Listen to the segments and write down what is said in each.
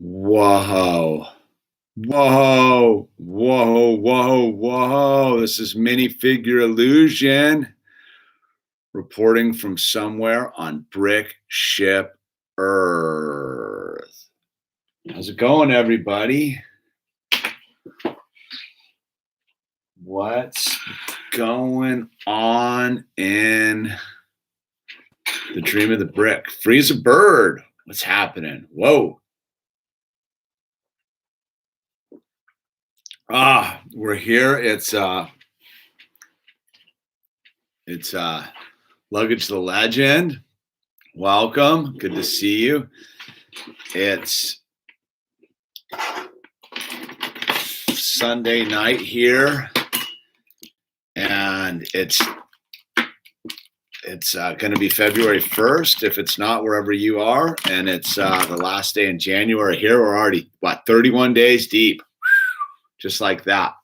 Whoa. Whoa. Whoa. Whoa. Whoa. This is Minifigure Illusion reporting from somewhere on Brick Ship Earth. How's it going, everybody? What's going on in the dream of the brick? Freeze a bird. What's happening? Whoa. We're here. It's Luggage the Legend. Welcome. Good to see you. It's Sunday night here, and it's going to be February 1st if it's not wherever you are, and it's the last day in January here. We're already 31 days deep, just like that.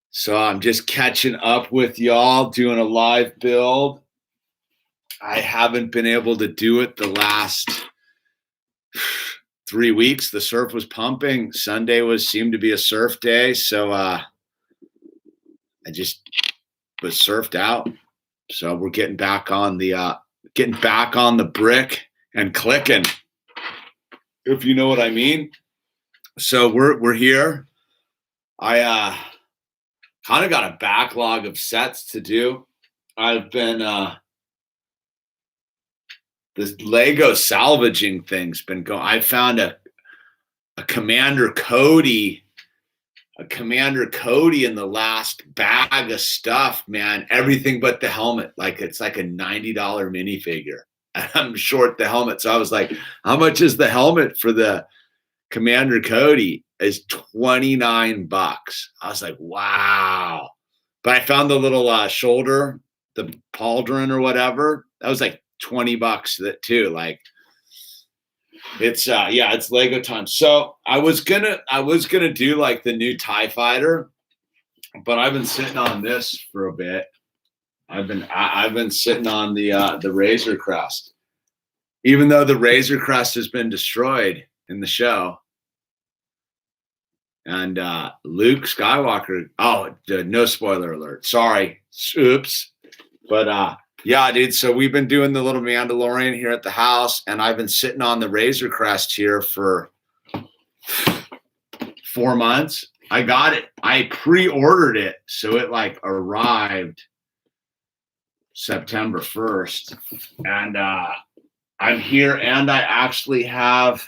So I'm just catching up with y'all, doing a live build. I haven't been able to do it the last 3 weeks. The surf was pumping. Sunday seemed to be a surf day, so I just was surfed out. So we're getting back on the brick and clicking, if you know what I mean. So we're here. I kind of got a backlog of sets to do. I've been this Lego salvaging thing's been going. I found a Commander Cody in the last bag of stuff, man. Everything but the helmet. Like it's like a $90 minifigure. I'm short the helmet. So I was like, how much is the helmet for the Commander Cody? Is $29. I was like, wow. But I found the little shoulder, the pauldron or whatever. That was like $20 that too. Like it's it's Lego time. So I was gonna do like the new TIE Fighter, but I've been sitting on this for a bit. I've been sitting on the Razor Crest, even though the Razor Crest has been destroyed in the show. And Luke Skywalker. Oh, no spoiler alert. Sorry. Oops. But yeah, dude. So we've been doing the little Mandalorian here at the house, and I've been sitting on the Razor Crest here for 4 months. I got it. I pre-ordered it, so it like arrived September 1st, and I'm here, and I actually have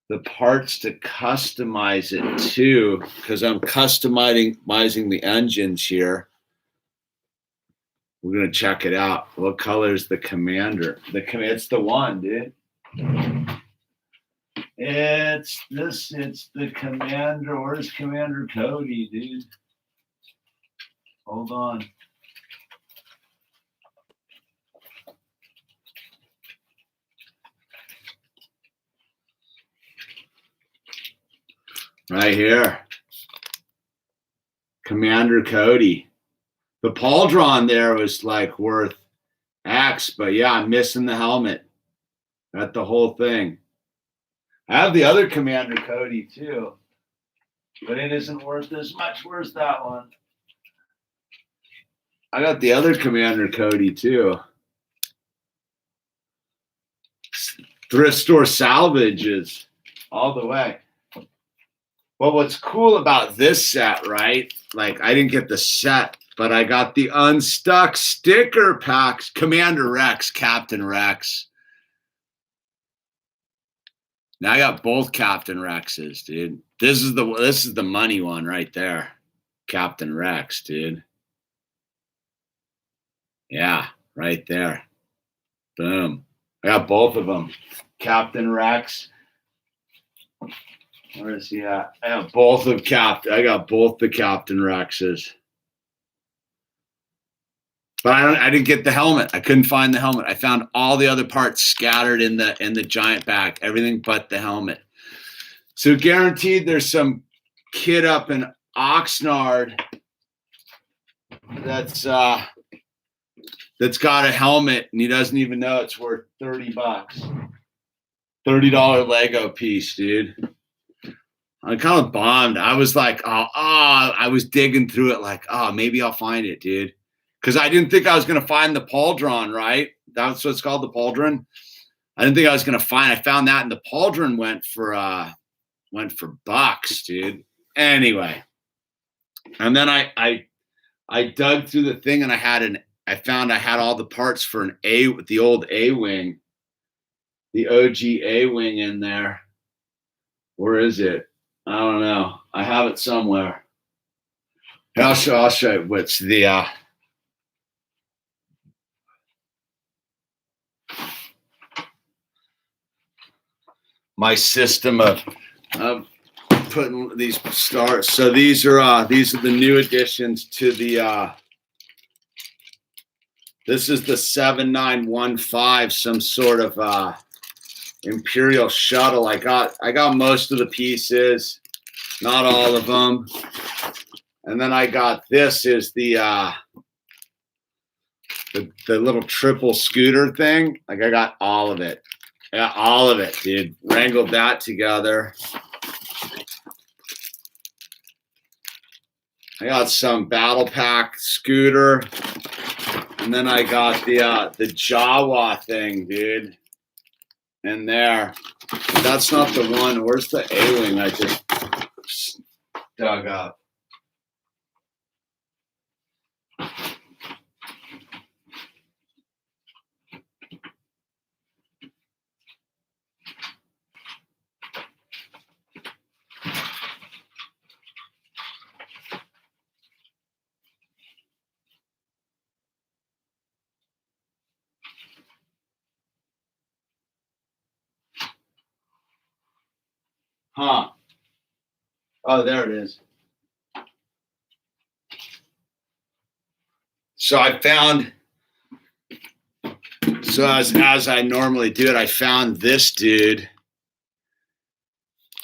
the parts to customize it too, because I'm customizing the engines here. We're gonna check it out. What color is the Commander? It's the one, dude. It's the Commander. Where's Commander Cody, dude? Hold on. Right here. Commander Cody. The pauldron there was like worth X, but yeah, I'm missing the helmet. Got the whole thing. I have the other Commander Cody too, but it isn't worth as much. Where's that one? I got the other Commander Cody too. Thrift store salvages all the way. Well, what's cool about this set, right? Like I didn't get the set, but I got the unstuck sticker packs. Commander Rex, Captain Rex. Now I got both Captain Rexes, dude. This is the money one right there. Captain Rex, dude. Yeah, right there. Boom. I got both of them. Captain Rex. Where is he at? I got both the Captain Rexes. But I didn't get the helmet. I couldn't find the helmet. I found all the other parts scattered in the giant bag, everything but the helmet. So guaranteed there's some kid up in Oxnard that's got a helmet and he doesn't even know it's worth $30. $30 Lego piece, dude. I'm kind of bummed. I was like, I was digging through it like, maybe I'll find it, dude. Because I didn't think I was going to find the pauldron, right? That's what it's called, the pauldron. I didn't think I was going to find. I found that, and the pauldron went for bucks, dude. Anyway, and then I dug through the thing, and I found I had all the parts for the old A-wing, the OG A-wing in there. Where is it? I don't know. I have it somewhere. I'll show you what's the my system of putting these stars. So these are the new additions to the this is the 7915, some sort of Imperial shuttle. I got most of the pieces, not all of them. And then I got this is the little triple scooter thing. Like I got all of it. Yeah, all of it, dude. Wrangled that together. I got some battle pack scooter. And then I got the Jawa thing, dude. In there. That's not the one. Where's the A-wing I just dug up? Huh. Oh, there it is. So I found, as I normally do it, I found this dude.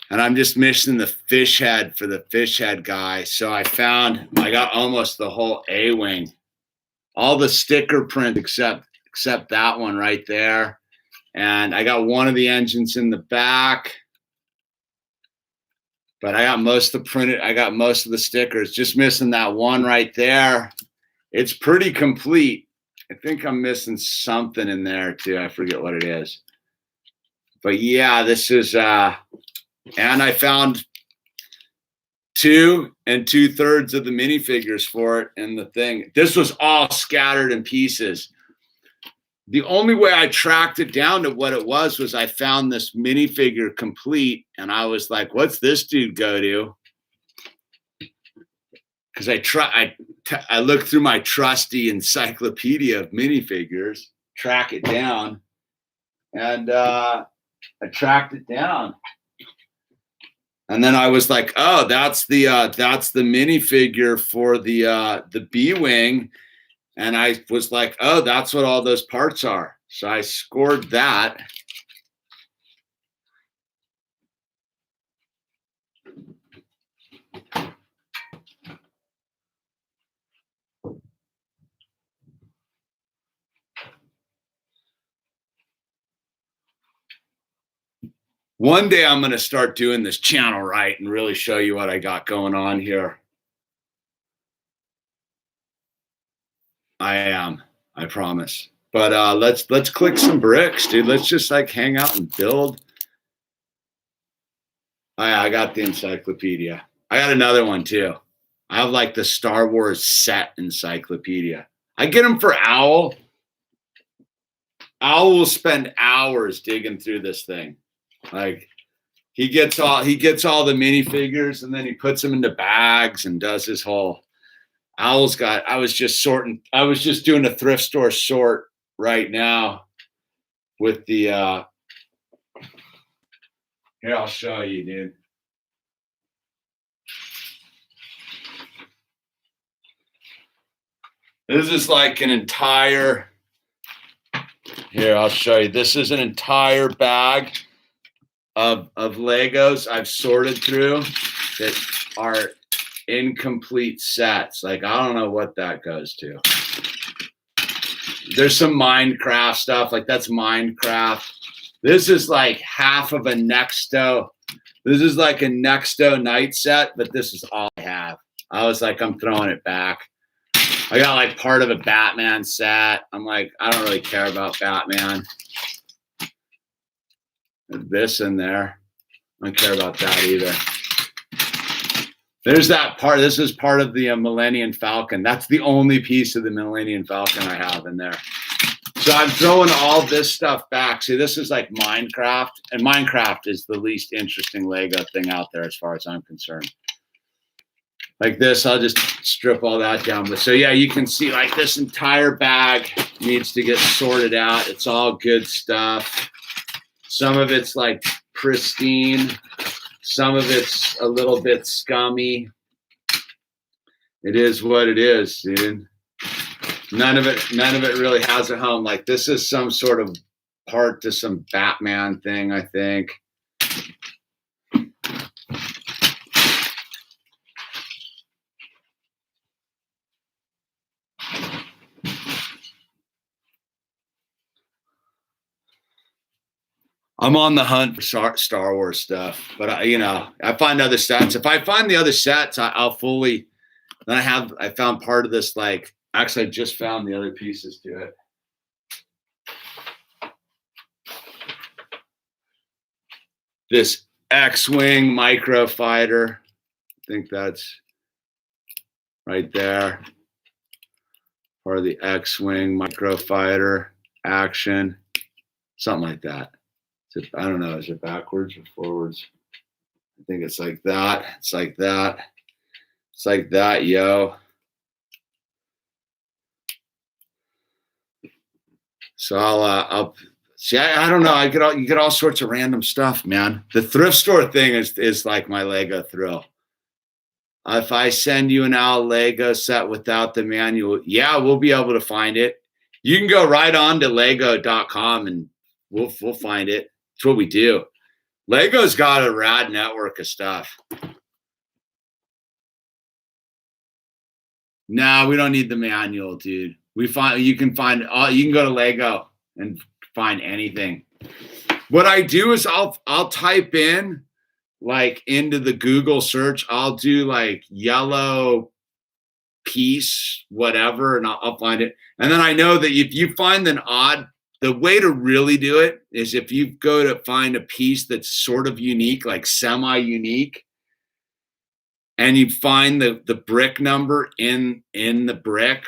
And I'm just missing the fish head for the fish head guy. So I got almost the whole A-wing. All the sticker print except that one right there. And I got one of the engines in the back. But I got most of the stickers, just missing that one right there. It's pretty complete. I think I'm missing something in there too. I forget what it is. But yeah, this is, and I found 2 2/3 of the minifigures for it in the thing. This was all scattered in pieces. The only way I tracked it down to what it was I found this minifigure complete, and I was like, "What's this dude go to?" Because I looked through my trusty encyclopedia of minifigures, track it down, and I tracked it down, and then I was like, "Oh, that's the minifigure for the B-wing." And I was like, oh, that's what all those parts are. So I scored that. One day I'm going to start doing this channel right and really show you what I got going on here. I am. I promise. But let's click some bricks, dude. Let's just like hang out and build. Oh, yeah, I got the encyclopedia. I got another one too. I have like the Star Wars set encyclopedia. I get them for Owl. Owl will spend hours digging through this thing. Like he gets all the minifigures and then he puts them into bags and does his whole. Owl's got, I was just doing a thrift store sort right now with the, here, I'll show you, dude. This is like an entire, here, I'll show you. This is an entire bag of Legos I've sorted through that are incomplete sets. Like, I don't know what that goes to. There's some Minecraft stuff. Like, that's Minecraft. This is like half of a Nexto. This is like a Nexto night set, but this is all I have. I was like, I'm throwing it back. I got like part of a Batman set. I'm like, I don't really care about Batman. This in there. I don't care about that either. There's that part. This is part of the Millennium Falcon. That's the only piece of the Millennium Falcon I have in there. So I'm throwing all this stuff back. See, this is like Minecraft, and Minecraft is the least interesting Lego thing out there as far as I'm concerned. Like this, I'll just strip all that down. But so yeah, you can see like this entire bag needs to get sorted out. It's all good stuff. Some of it's like pristine. Some of it's a little bit scummy. It is what it is, dude. None of it really has a home. Like this is some sort of part to some Batman thing, I think. I'm on the hunt for Star Wars stuff, but I find other sets. If I find the other sets, I'll fully. Then I found part of this. Like actually, I just found the other pieces to it. This X-wing microfighter. I think that's right there. Part of the X-wing microfighter action, something like that. I don't know, is it backwards or forwards? I think it's like that. It's like that. It's like that, yo. So I'll see. I don't know. You get all sorts of random stuff, man. The thrift store thing is like my Lego thrill. If I send you an Owl Lego set without the manual, yeah, we'll be able to find it. You can go right on to lego.com and we'll find it. That's what we do. Lego's got a rad network of stuff. No, we don't need the manual, dude. You can go to Lego and find anything. What I do is I'll type in like into the Google search, I'll do like yellow piece, whatever, and I'll find it. And then I know that if you find the way to really do it is if you go to find a piece that's sort of unique, like semi-unique, and you find the brick number in the brick,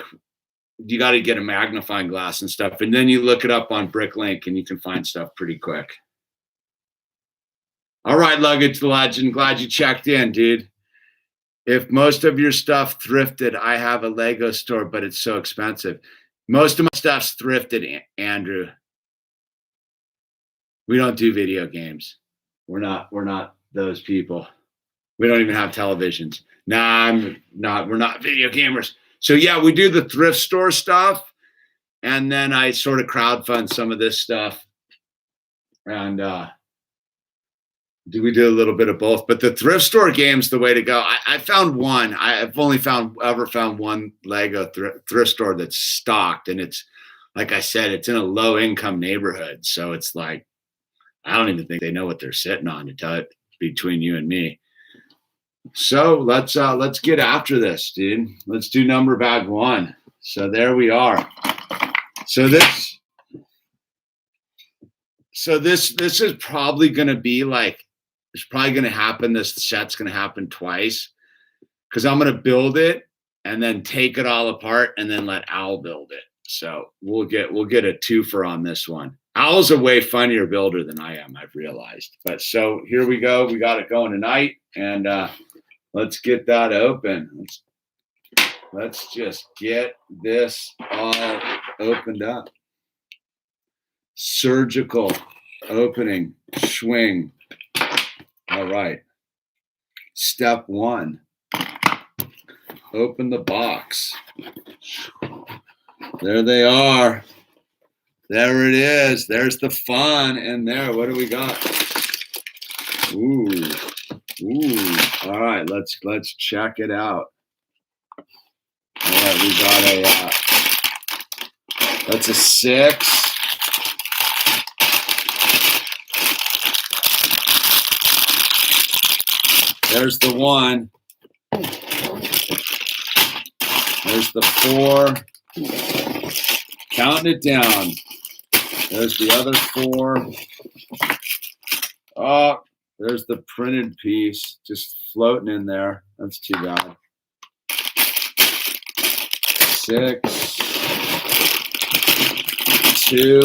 you got to get a magnifying glass and stuff. And then you look it up on BrickLink and you can find stuff pretty quick. All right, Luggage Legend, glad you checked in, dude. If most of your stuff thrifted, I have a Lego store, but it's so expensive. Most of my stuff's thrifted, Andrew. We don't do video games. We're not those people. We don't even have televisions. We're not video gamers. So yeah, we do the thrift store stuff. And then I sort of crowdfund some of this stuff. And we do a little bit of both, but the thrift store game's the way to go. I found one. I've only ever found one Lego thrift store that's stocked, and it's like I said, it's in a low income neighborhood, so it's like I don't even think they know what they're sitting on, to tell it between you and me. So let's get after this, dude. Let's do number bag 1. So there we are. So this is probably going to be like. It's probably going to happen. This set's going to happen twice because I'm going to build it and then take it all apart and then let Owl build it. So we'll get a twofer on this one. Owl's a way funnier builder than I am, I've realized. But so here we go. We got it going tonight, and let's get that open. Let's just get this all opened up. Surgical opening, swing. All right. Step 1. Open the box. There they are. There it is. There's the fun in there. What do we got? Ooh. All right, let's check it out. All right, we got that's a 6. There's the one. There's the 4. Counting it down. There's the other 4. Oh, there's the printed piece just floating in there. That's too bad. 6, 2,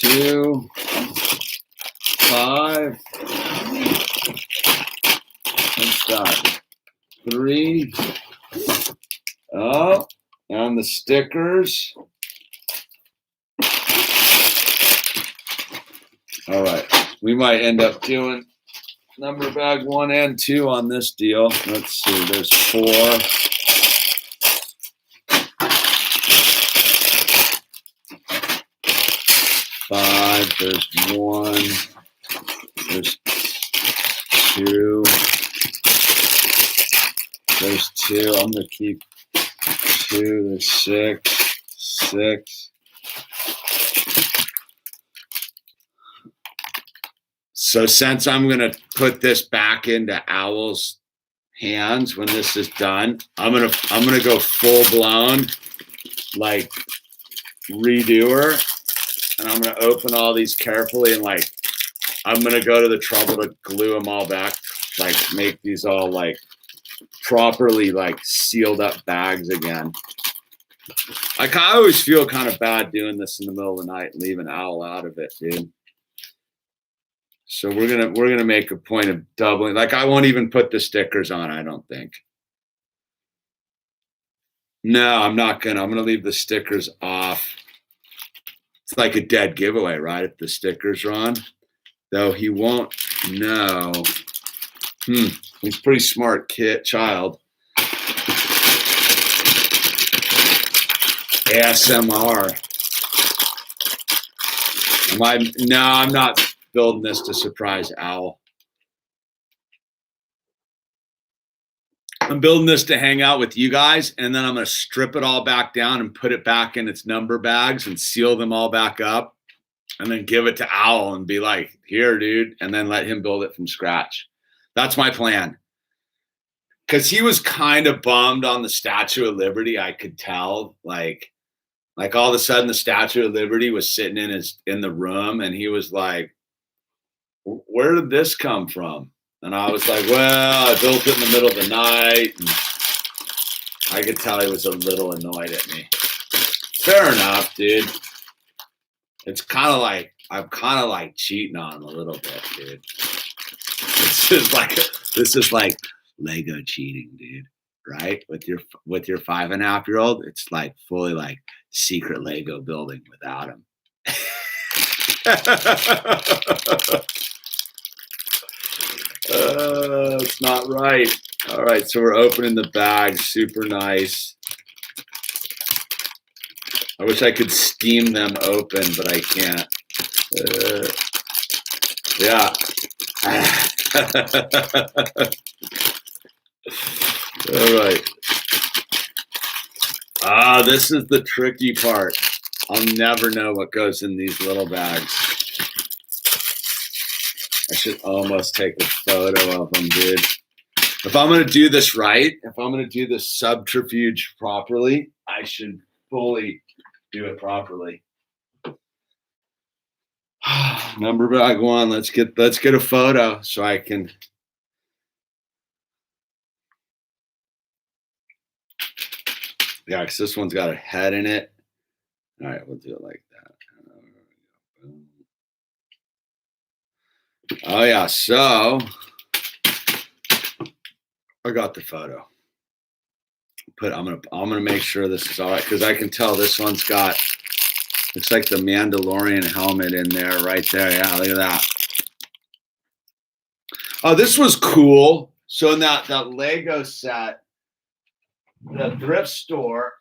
2, 5. What's that? 3. Oh, and the stickers. All right, we might end up doing number bag 1 and 2 on this deal. Let's see, there's 4. 5, there's 1, there's 2, there's 2, I'm gonna keep 2, there's 6, 6. So since I'm gonna put this back into Owl's hands when this is done, I'm gonna go full blown, like redo her, and I'm gonna open all these carefully, and like I'm gonna go to the trouble to glue them all back, like make these all like properly like sealed up bags again. I always feel kind of bad doing this in the middle of the night and leaving Owl out of it, dude. So we're gonna make a point of doubling. Like I won't even put the stickers on, I don't think. No, I'm not gonna. I'm gonna leave the stickers off. It's like a dead giveaway, right? If the stickers are on. Though he won't know. He's a pretty smart child. ASMR. No, I'm not building this to surprise Owl. I'm building this to hang out with you guys, and then I'm going to strip it all back down and put it back in its number bags and seal them all back up, and then give it to Owl and be like, here, dude, and then let him build it from scratch. That's my plan. Because he was kind of bummed on the Statue of Liberty, I could tell. Like all of a sudden the Statue of Liberty was sitting in the room, and he was like, where did this come from? And I was like, well, I built it in the middle of the night. And I could tell he was a little annoyed at me. Fair enough, dude. It's kind of like, I'm kind of like cheating on him a little bit, dude. This is like Lego cheating, dude. Right? With your 5.5-year-old, it's like fully like secret Lego building without him. It's not right. All right, so we're opening the bag. Super nice. I wish I could steam them open, but I can't. Yeah. All right. This is the tricky part. I'll never know what goes in these little bags. I should almost take a photo of them, dude. If I'm going to do this right, if I'm going to do this subterfuge properly, I should fully do it properly. Number bag 1. Let's get a photo so I can. Yeah, because this one's got a head in it. All right, we'll do it like that. Oh yeah, so I got the photo. I'm gonna make sure this is all right, because I can tell this one's got, looks like the Mandalorian helmet in there right there. Yeah, look at that. Oh, this was cool. So in that Lego set, the thrift store,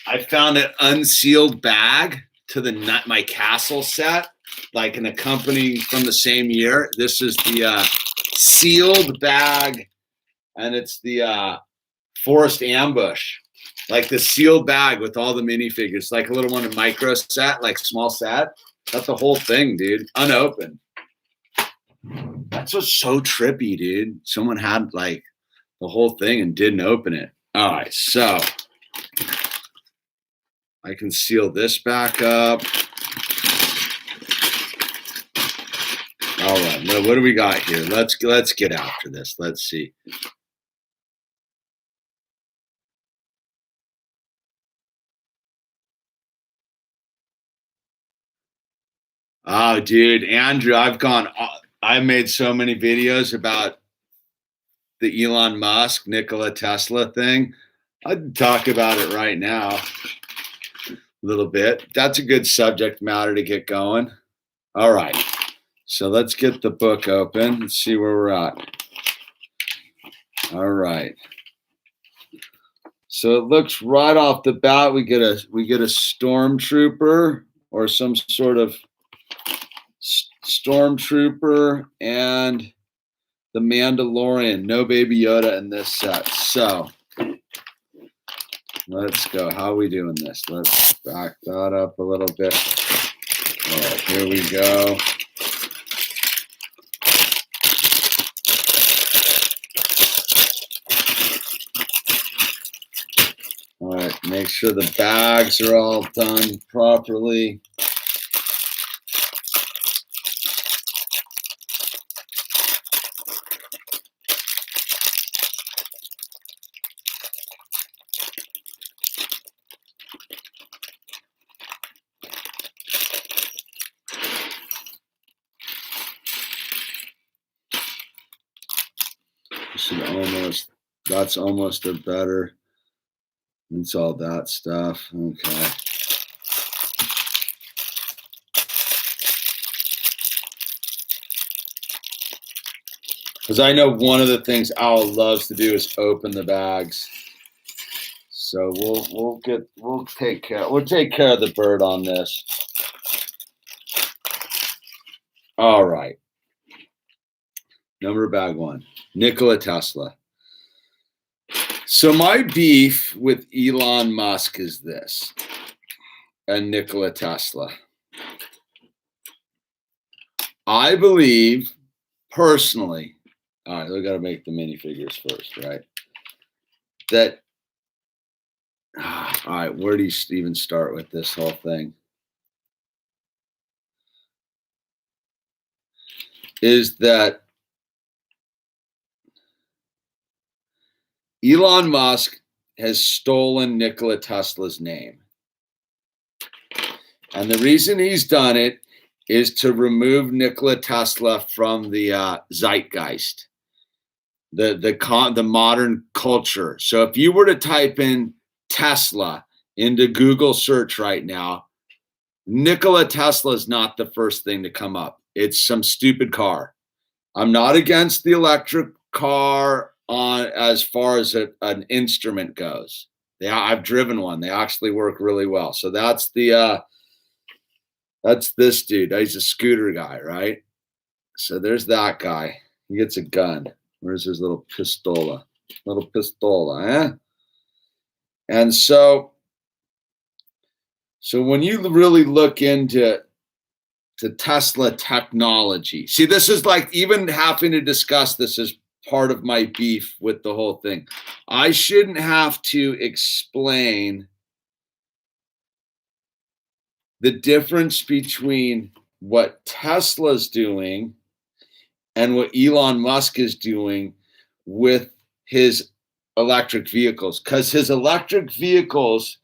I found an unsealed bag to my castle set, like in a company from the same year. This is the sealed bag, and it's the Forest Ambush, like the sealed bag with all the minifigures, like a little one, a micro set, like small set. That's the whole thing, dude, unopened. That's what's so trippy, dude. Someone had like the whole thing and didn't open it. All right, so I can seal this back up. All right, what do we got here? Let's get after this. Let's see. Oh, dude, Andrew, I've made so many videos about the Elon Musk, Nikola Tesla thing. I'd talk about it right now a little bit. That's a good subject matter to get going. All right. So let's get the book open and see where we're at. All right. So it looks right off the bat we get a stormtrooper or some sort of stormtrooper and the Mandalorian. No Baby Yoda in this set. So let's go. How are we doing this? Let's back that up a little bit. All right, here we go. All right, make sure the bags are all done properly. That's almost a better. It's all that stuff. Okay. Because I know one of the things Owl loves to do is open the bags. So we'll take care of the bird on this. All right. Number bag one, Nikola Tesla. So my beef with Elon Musk is this, and Nikola Tesla. I believe personally, all right, we got to make the minifigures first, right? That, all right, where do you even start with this whole thing? Is that Elon Musk has stolen Nikola Tesla's name. And the reason he's done it is to remove Nikola Tesla from the zeitgeist, the modern culture. So if you were to type in Tesla into Google search right now, Nikola Tesla is not the first thing to come up. It's some stupid car. I'm not against the electric car on as far as an instrument goes. I've driven one. They actually work really well. So that's this dude. He's a scooter guy, right? So there's that guy. He gets a gun. Where's his little pistola? Eh? And so when you really look into Tesla technology, see, this is like even having to discuss this is part of my beef with the whole thing. I shouldn't have to explain the difference between what Tesla's doing and what Elon Musk is doing with his electric vehicles, because his electric vehicles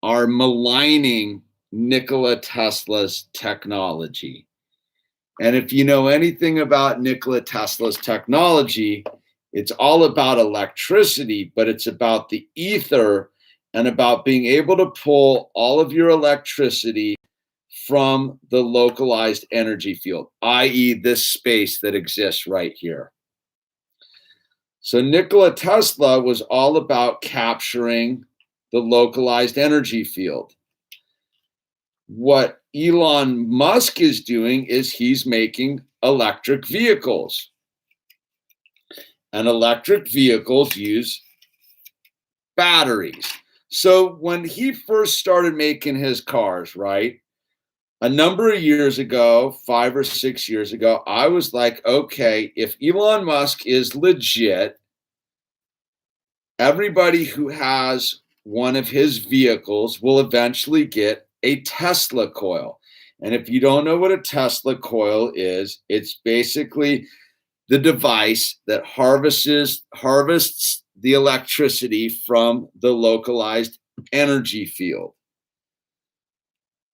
are maligning Nikola Tesla's technology. And if you know anything about Nikola Tesla's technology, it's all about electricity, but it's about the ether and about being able to pull all of your electricity from the localized energy field, i.e. this space that exists right here. So Nikola Tesla was all about capturing the localized energy field. What Elon Musk is doing is he's making electric vehicles. And electric vehicles use batteries. So when he first started making his cars, right, a number of years ago, 5 or 6 years ago, I was like, okay, if Elon Musk is legit, everybody who has one of his vehicles will eventually get a Tesla coil. And if you don't know what a Tesla coil is, it's basically the device that harvests the electricity from the localized energy field.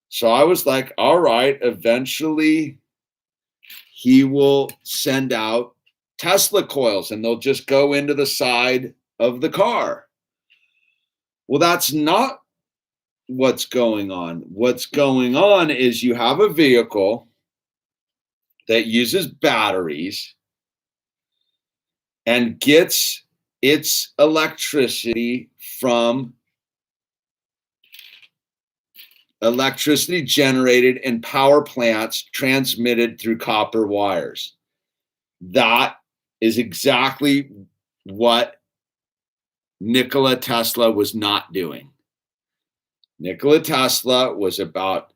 So I was like, all right, eventually he will send out Tesla coils and they'll just go into the side of the car. Well, that's not what's going on. What's going on is you have a vehicle that uses batteries and gets its electricity from electricity generated in power plants transmitted through copper wires. That is exactly what Nikola Tesla was not doing. Nikola Tesla was about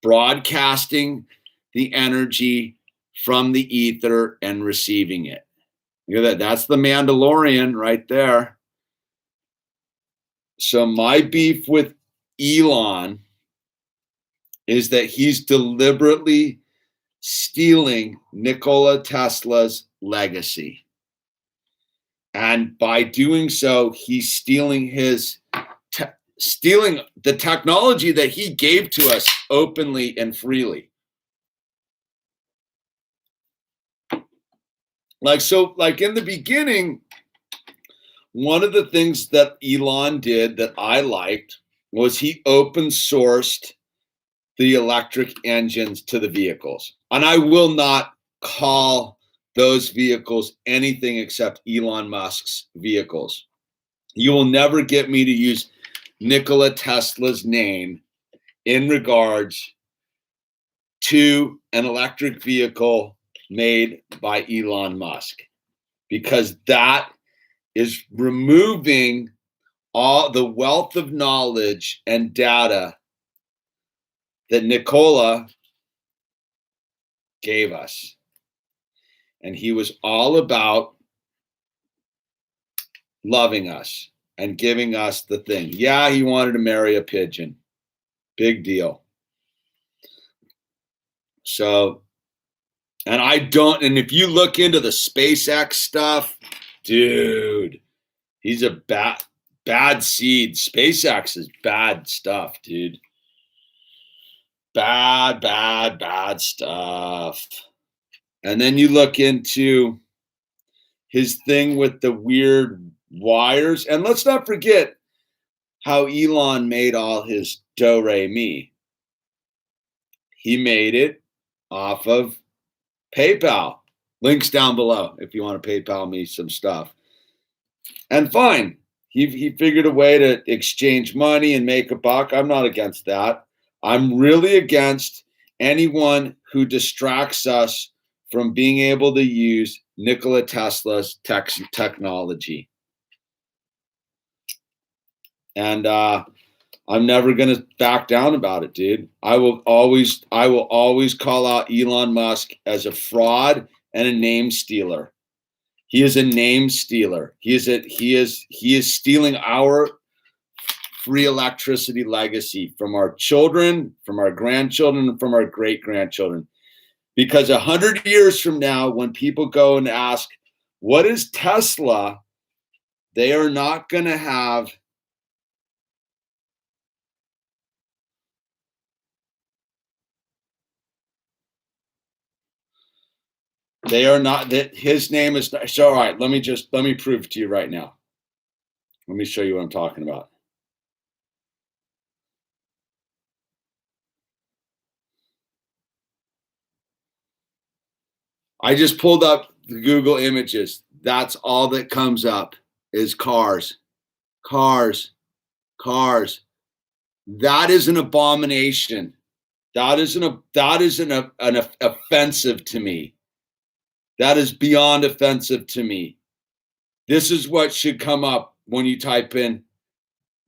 broadcasting the energy from the ether and receiving it. Look at that. That's the Mandalorian right there. So my beef with Elon is that he's deliberately stealing Nikola Tesla's legacy. And by doing so, he's stealing stealing the technology that he gave to us openly and freely. Like in the beginning, one of the things that Elon did that I liked was he open sourced the electric engines to the vehicles. And I will not call those vehicles anything except Elon Musk's vehicles. You will never get me to use Nikola Tesla's name in regards to an electric vehicle made by Elon Musk, because that is removing all the wealth of knowledge and data that Nikola gave us. And he was all about loving us and giving us the thing. Yeah, he wanted to marry a pigeon. Big deal. So, and if you look into the SpaceX stuff, dude, he's a bad seed. SpaceX is bad stuff, dude. Bad stuff. And then you look into his thing with the weird wires. And let's not forget how Elon made all his do-re-mi. He made it off of PayPal. Links down below if you want to PayPal me some stuff. And fine, he figured a way to exchange money and make a buck. I'm not against that. I'm really against anyone who distracts us from being able to use Nikola Tesla's technology. And I'm never going to back down about it, dude. I will always call out Elon Musk as a fraud and a name stealer. He is a name stealer. He is stealing our free electricity legacy from our children, from our grandchildren, and from our great-grandchildren. Because 100 years from now, when people go and ask, what is Tesla? They are not going to have that his name is not. So, all right, let me prove it to you right now. Let me show you what I'm talking about. I just pulled up the Google images. That's all that comes up is cars. That is an abomination. That is an offensive to me. That is beyond offensive to me. This is what should come up when you type in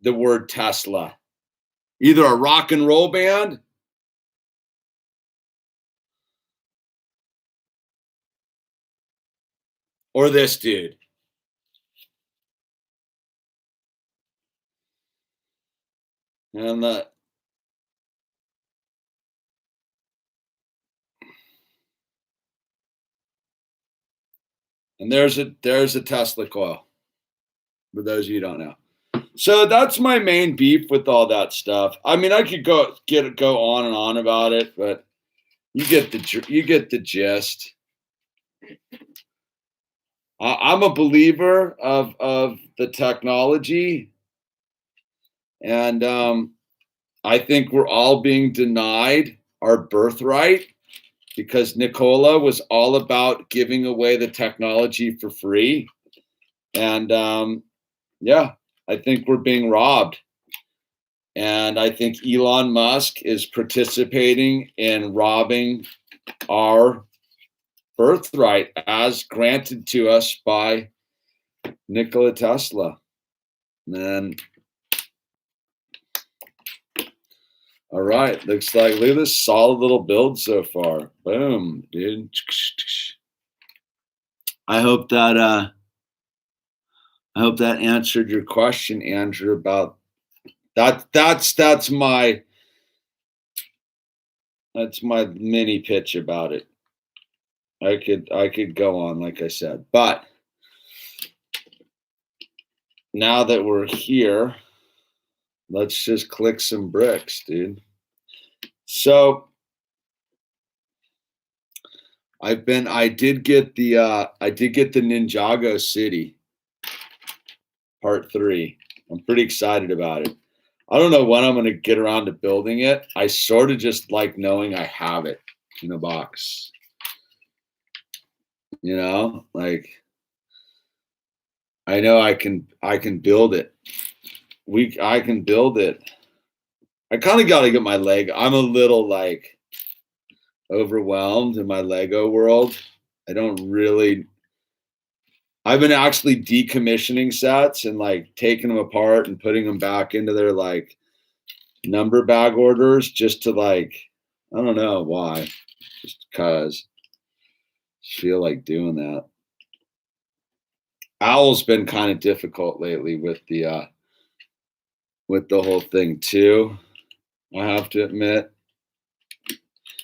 the word Tesla. Either a rock and roll band Or this dude. And there's a Tesla coil, for those of you who don't know. So that's my main beef with all that stuff. I mean, I could go on and on about it, but you get the gist. I'm a believer of the technology, and I think we're all being denied our birthright because Nicola was all about giving away the technology for free, and yeah, I think we're being robbed. And I think Elon Musk is participating in robbing our birthright as granted to us by Nikola Tesla. And all right, looks like, look at this solid little build so far. Boom, dude. I hope that answered your question, Andrew, about that. That's my mini pitch about it. I could go on, like I said, but now that we're here, let's just click some bricks, dude. So I did get the Ninjago City Part 3. I'm pretty excited about it. I don't know when I'm going to get around to building it. I sort of just like knowing I have it in a box. You know, like I know I can build it. I can build it. I kind of got to get my leg. I'm a little like overwhelmed in my Lego world. I've been actually decommissioning sets and like taking them apart and putting them back into their like number bag orders just to like, I don't know why, just because I feel like doing that. Owl's been kind of difficult lately with the whole thing too. I have to admit,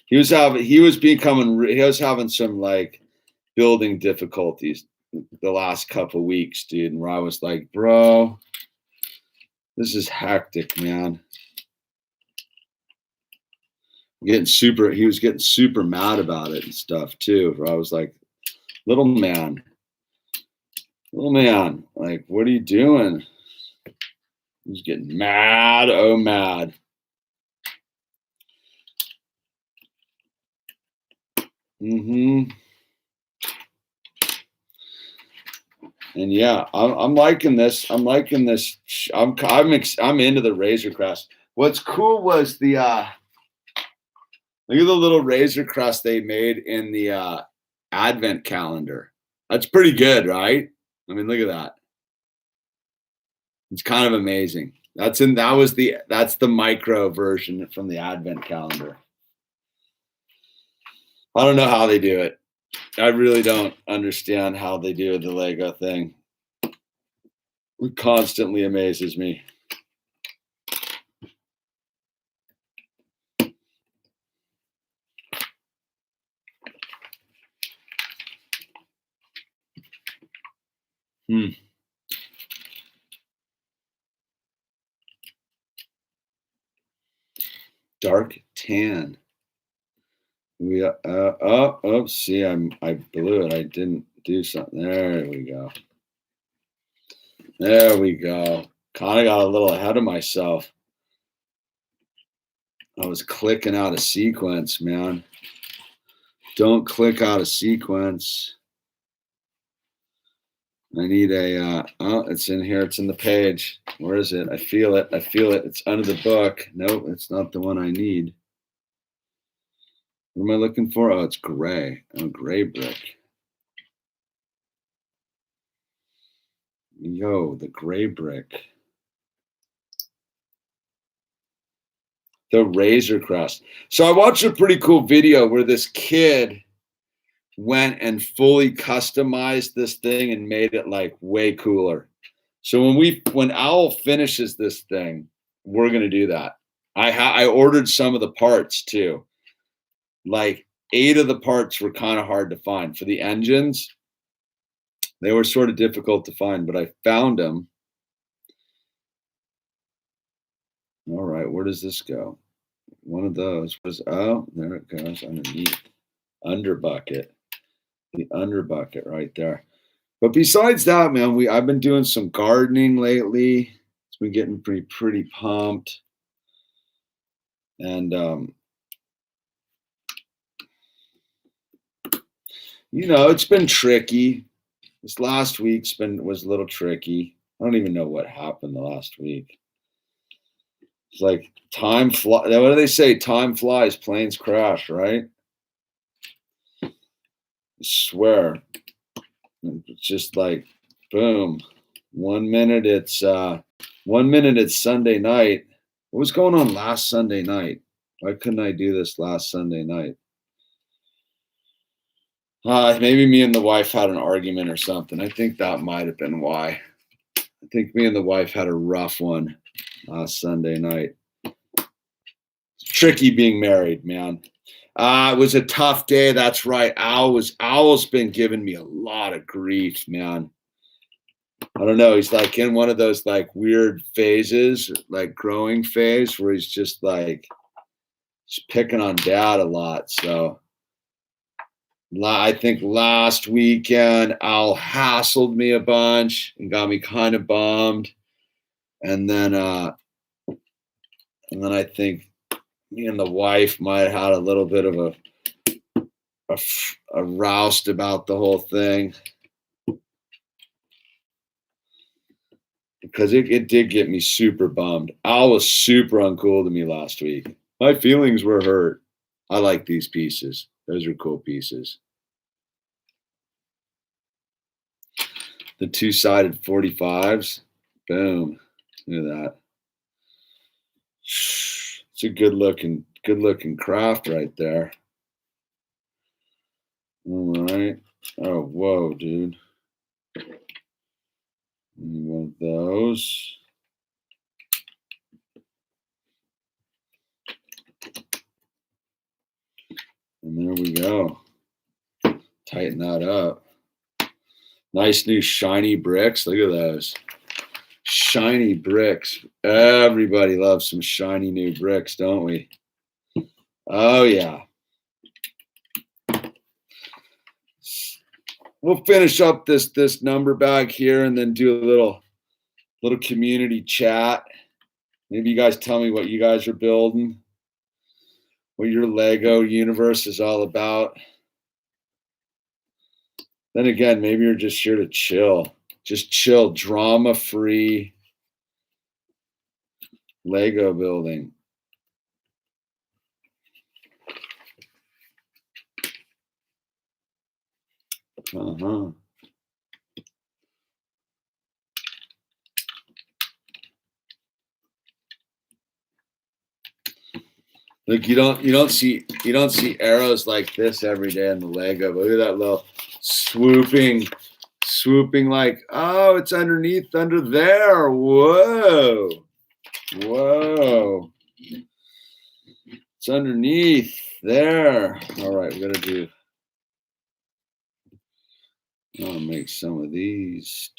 he was having some like building difficulties the last couple weeks, dude. And where I was like, bro, this is hectic, man. He was getting super mad about it and stuff too. Where I was like, little man, like, what are you doing? He's getting mad, oh mad. And yeah, I'm liking this. I'm liking this. I'm into the Razor Crest. What's cool was the look at the little Razor Crest they made in the advent calendar. That's pretty good, right? I mean, look at that. It's kind of amazing. That's the micro version from the advent calendar. I don't know how they do it. I really don't understand how they do the Lego thing. It constantly amazes me. Dark tan. See, I blew it. I didn't do something. There we go. There we go. Kind of got a little ahead of myself. I was clicking out of sequence, man. Don't click out of sequence. I need it's in here. It's in the page. Where is it? I feel it. It's under the book. Nope, it's not the one I need. What am I looking for? Oh, it's gray. Oh, gray brick. Yo, the gray brick. The Razor Crest. So I watched a pretty cool video where this kid went and fully customized this thing and made it like way cooler. So when Owl finishes this thing, we're gonna do that. I ordered some of the parts too. Like 8 of the parts were kind of hard to find for the engines. They were sort of difficult to find, but I found them. All right, where does this go? One of those was, oh, there it goes underneath. Under bucket. The under bucket right there. But besides that, man, I've been doing some gardening lately. It's been getting pretty pumped. And it's been tricky. This last week's was a little tricky. I don't even know what happened the last week. It's like time flies. What do they say? Time flies, planes crash, right? I swear. It's just like, boom. 1 minute it's Sunday night. What was going on last Sunday night? Why couldn't I do this last Sunday night? Maybe me and the wife had an argument or something. I think that might have been why. I think me and the wife had a rough one last Sunday night. It's tricky being married, man. It was a tough day. That's right. Owl's been giving me a lot of grief, man. I don't know. He's like in one of those like weird phases, like growing phase, where he's just like picking on dad a lot. So I think last weekend Owl hassled me a bunch and got me kind of bummed. And then I think me and the wife might have had a little bit of a roust about the whole thing. Because it did get me super bummed. Owl was super uncool to me last week. My feelings were hurt. I like these pieces. Those are cool pieces. The 2-sided 45s. Boom. Look at that. It's a good looking craft right there. All right. Oh, whoa, dude. One of those. And there we go. Tighten that up. Nice new shiny bricks. Look at those. Shiny bricks. Everybody loves some shiny new bricks, don't we? Oh, yeah. We'll finish up this number bag here and then do a little community chat. Maybe you guys tell me what you guys are building, what your Lego universe is all about. Then again, maybe you're just here to chill. Just chill, drama-free Lego building. Uh-huh. Look, you don't see arrows like this every day in the Lego. But look at that little swooping like, oh, it's under there. Whoa. It's underneath there. All right, we're gonna do. I'll make some of these.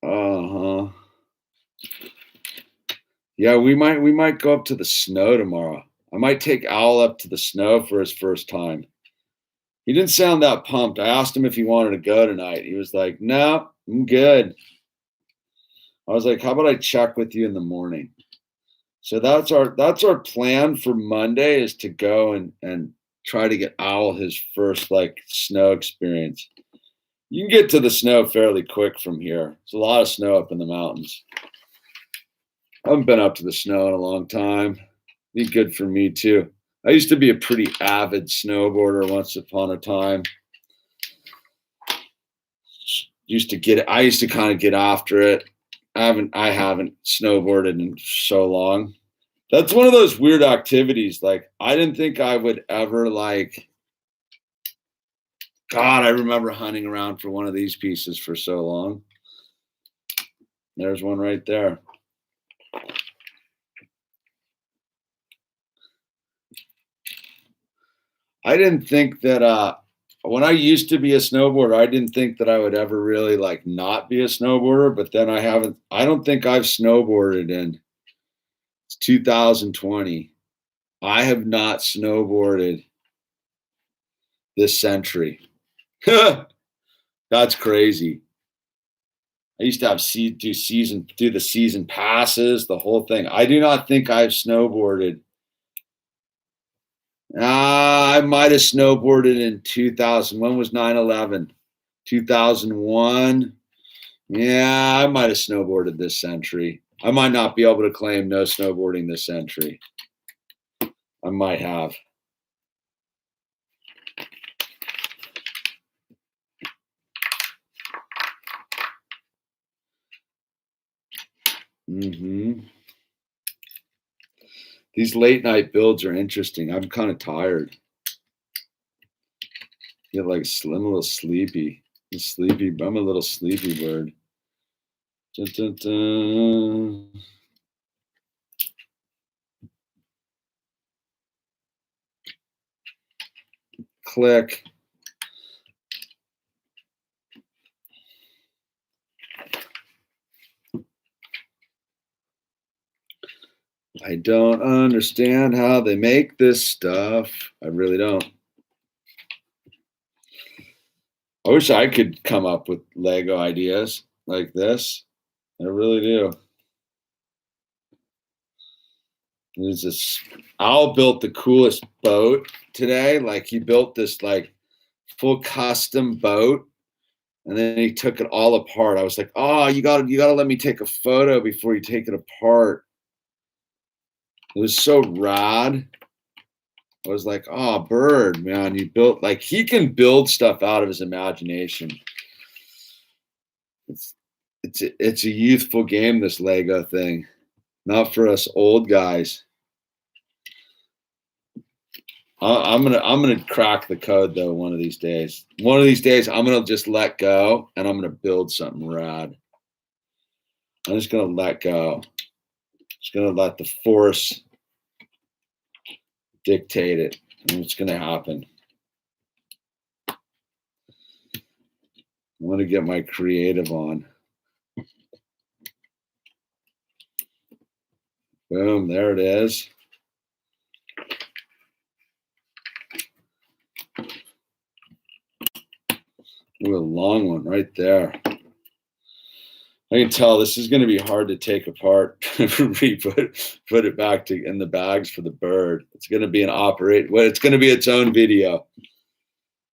Uh-huh. Yeah, we might go up to the snow tomorrow. I might take Owl up to the snow for his first time. He didn't sound that pumped. I asked him if he wanted to go tonight. He was like, no, I'm good. I was like, how about I check with you in the morning? So that's our plan for Monday, is to go and try to get Owl his first like snow experience. You can get to the snow fairly quick from here. There's a lot of snow up in the mountains. I haven't been up to the snow in a long time. Be good for me too. I used to be a pretty avid snowboarder once upon a time. I used to kind of get after it. I haven't snowboarded in so long. That's one of those weird activities. Like, I didn't think I would ever like. God, I remember hunting around for one of these pieces for so long. There's one right there. I didn't think that when I used to be a snowboarder, I didn't think that I would ever really like not be a snowboarder, but then I don't think I've snowboarded in 2020. I have not snowboarded this century. That's crazy. I used to have do the season passes, the whole thing. I do not think I've snowboarded. I might have snowboarded in 2000. When was 9/11? 2001. Yeah, I might have snowboarded this century. I might not be able to claim no snowboarding this century. I might have. These late night builds are interesting. I'm kind of tired. Get like I'm a little sleepy. I'm a little sleepy bird. Dun, dun, dun. Click. I don't understand how they make this stuff. I really don't. I wish I could come up with Lego ideas like this. I really do. There's this Owl built the coolest boat today. Like, he built this like full custom boat, and then he took it all apart. I was like, oh, you gotta let me take a photo before you take it apart. It was so rad. I was like, oh, Bird, man, you built, like, he can build stuff out of his imagination. It's a youthful game, this Lego thing, not for us old guys. I'm gonna crack the code though one of these days. One of these days, I'm gonna just let go and I'm gonna build something rad. I'm just gonna let go. Just gonna let the force dictate it, and it's gonna happen. I want to get my creative on. Boom, there it is. Ooh, a long one right there. I can tell this is going to be hard to take apart, put it back in the bags for the bird. It's going to be it's going to be its own video.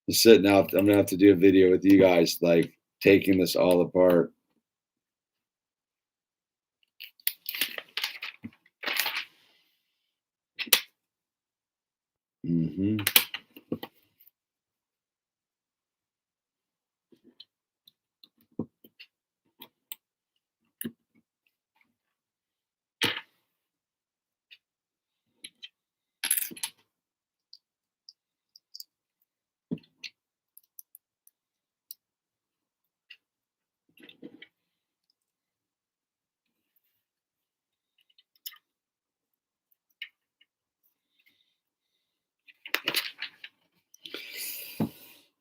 Just sitting out. I'm going to have to do a video with you guys, like taking this all apart.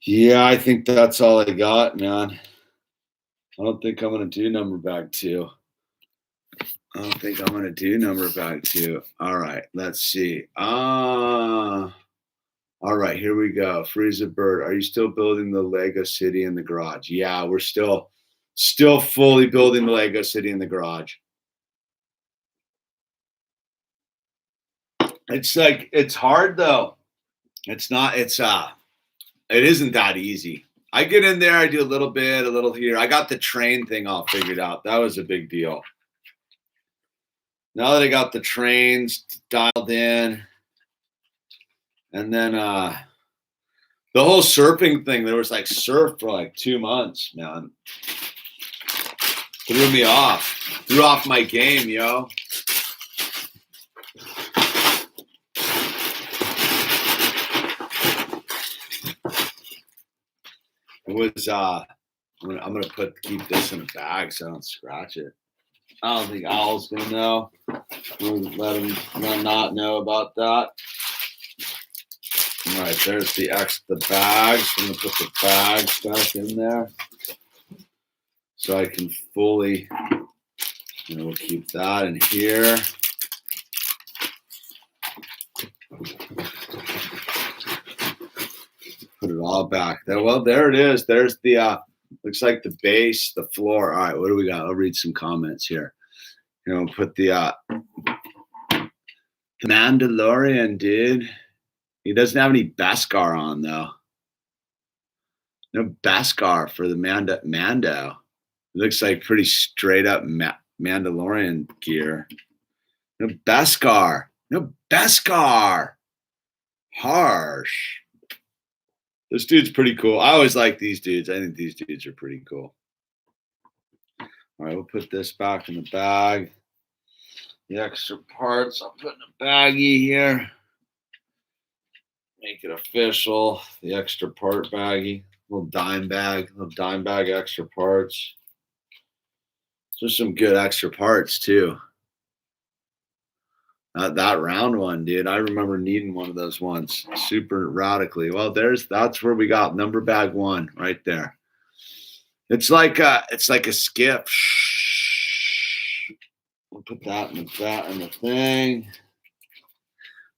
Yeah, I think that's all I got, man. I don't think I'm going to do number bag 2. All right, let's see. All right, here we go. Freeze a Bird. Are you still building the Lego city in the garage? Yeah, we're still fully building the Lego city in the garage. It's hard though. It isn't that easy. I get in there, I do a little here. I got the train thing all figured out. That was a big deal. Now that I got the trains dialed in, and then the whole surfing thing, there was like surf for like 2 months, man. Threw me off. Threw off my game, yo. It was I'm gonna keep this in a bag so I don't scratch it. I don't think Owl's gonna know. We'll let him not know about that. All right, there's the bags. I'm gonna put the bags back in there so I can fully, we'll keep that in here. Put it all back there. Well, there it is. There's the looks like the base, the floor. All right, what do we got? I'll read some comments here. Put the Mandalorian, dude. He doesn't have any Beskar on though. No Beskar for the Mando. It looks like pretty straight up Mandalorian gear. No Beskar. No Beskar. Harsh. This dude's pretty cool. I always like these dudes. I think these dudes are pretty cool. All right, we'll put this back in the bag. The extra parts, I'll put in a baggie here. Make it official. The extra part baggie. Little dime bag extra parts. There's some good extra parts too. That round one, dude. I remember needing one of those once, super radically. Well, that's where we got number bag 1 right there. It's like a skip. We'll put that in the thing.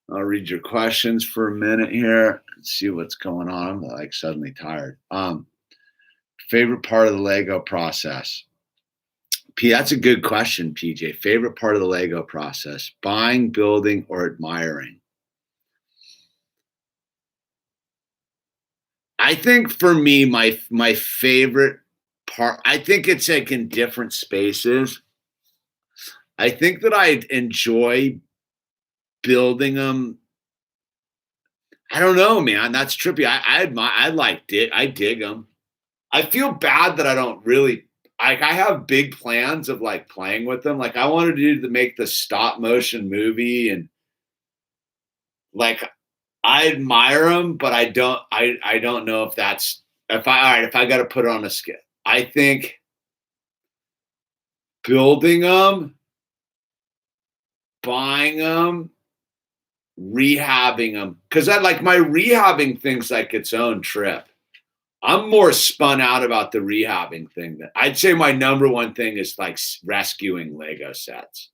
I'll read your questions for a minute here and see what's going on. I'm like suddenly tired. Favorite part of the Lego process? That's a good question, PJ. Favorite part of the Lego process? Buying, building, or admiring? I think for me, my favorite part, I think it's like in different spaces. I think that I enjoy building them. I don't know, man. That's trippy. I dig them. I feel bad that I don't really. I have big plans of like playing with them. Like I wanted to make the stop motion movie, and like I admire them, but I don't know if that's if I got to put it on a scale. I think building them, buying them, rehabbing them, because I like my rehabbing thing's like its own trip. I'm more spun out about the rehabbing thing. I'd say my number one thing is like rescuing Lego sets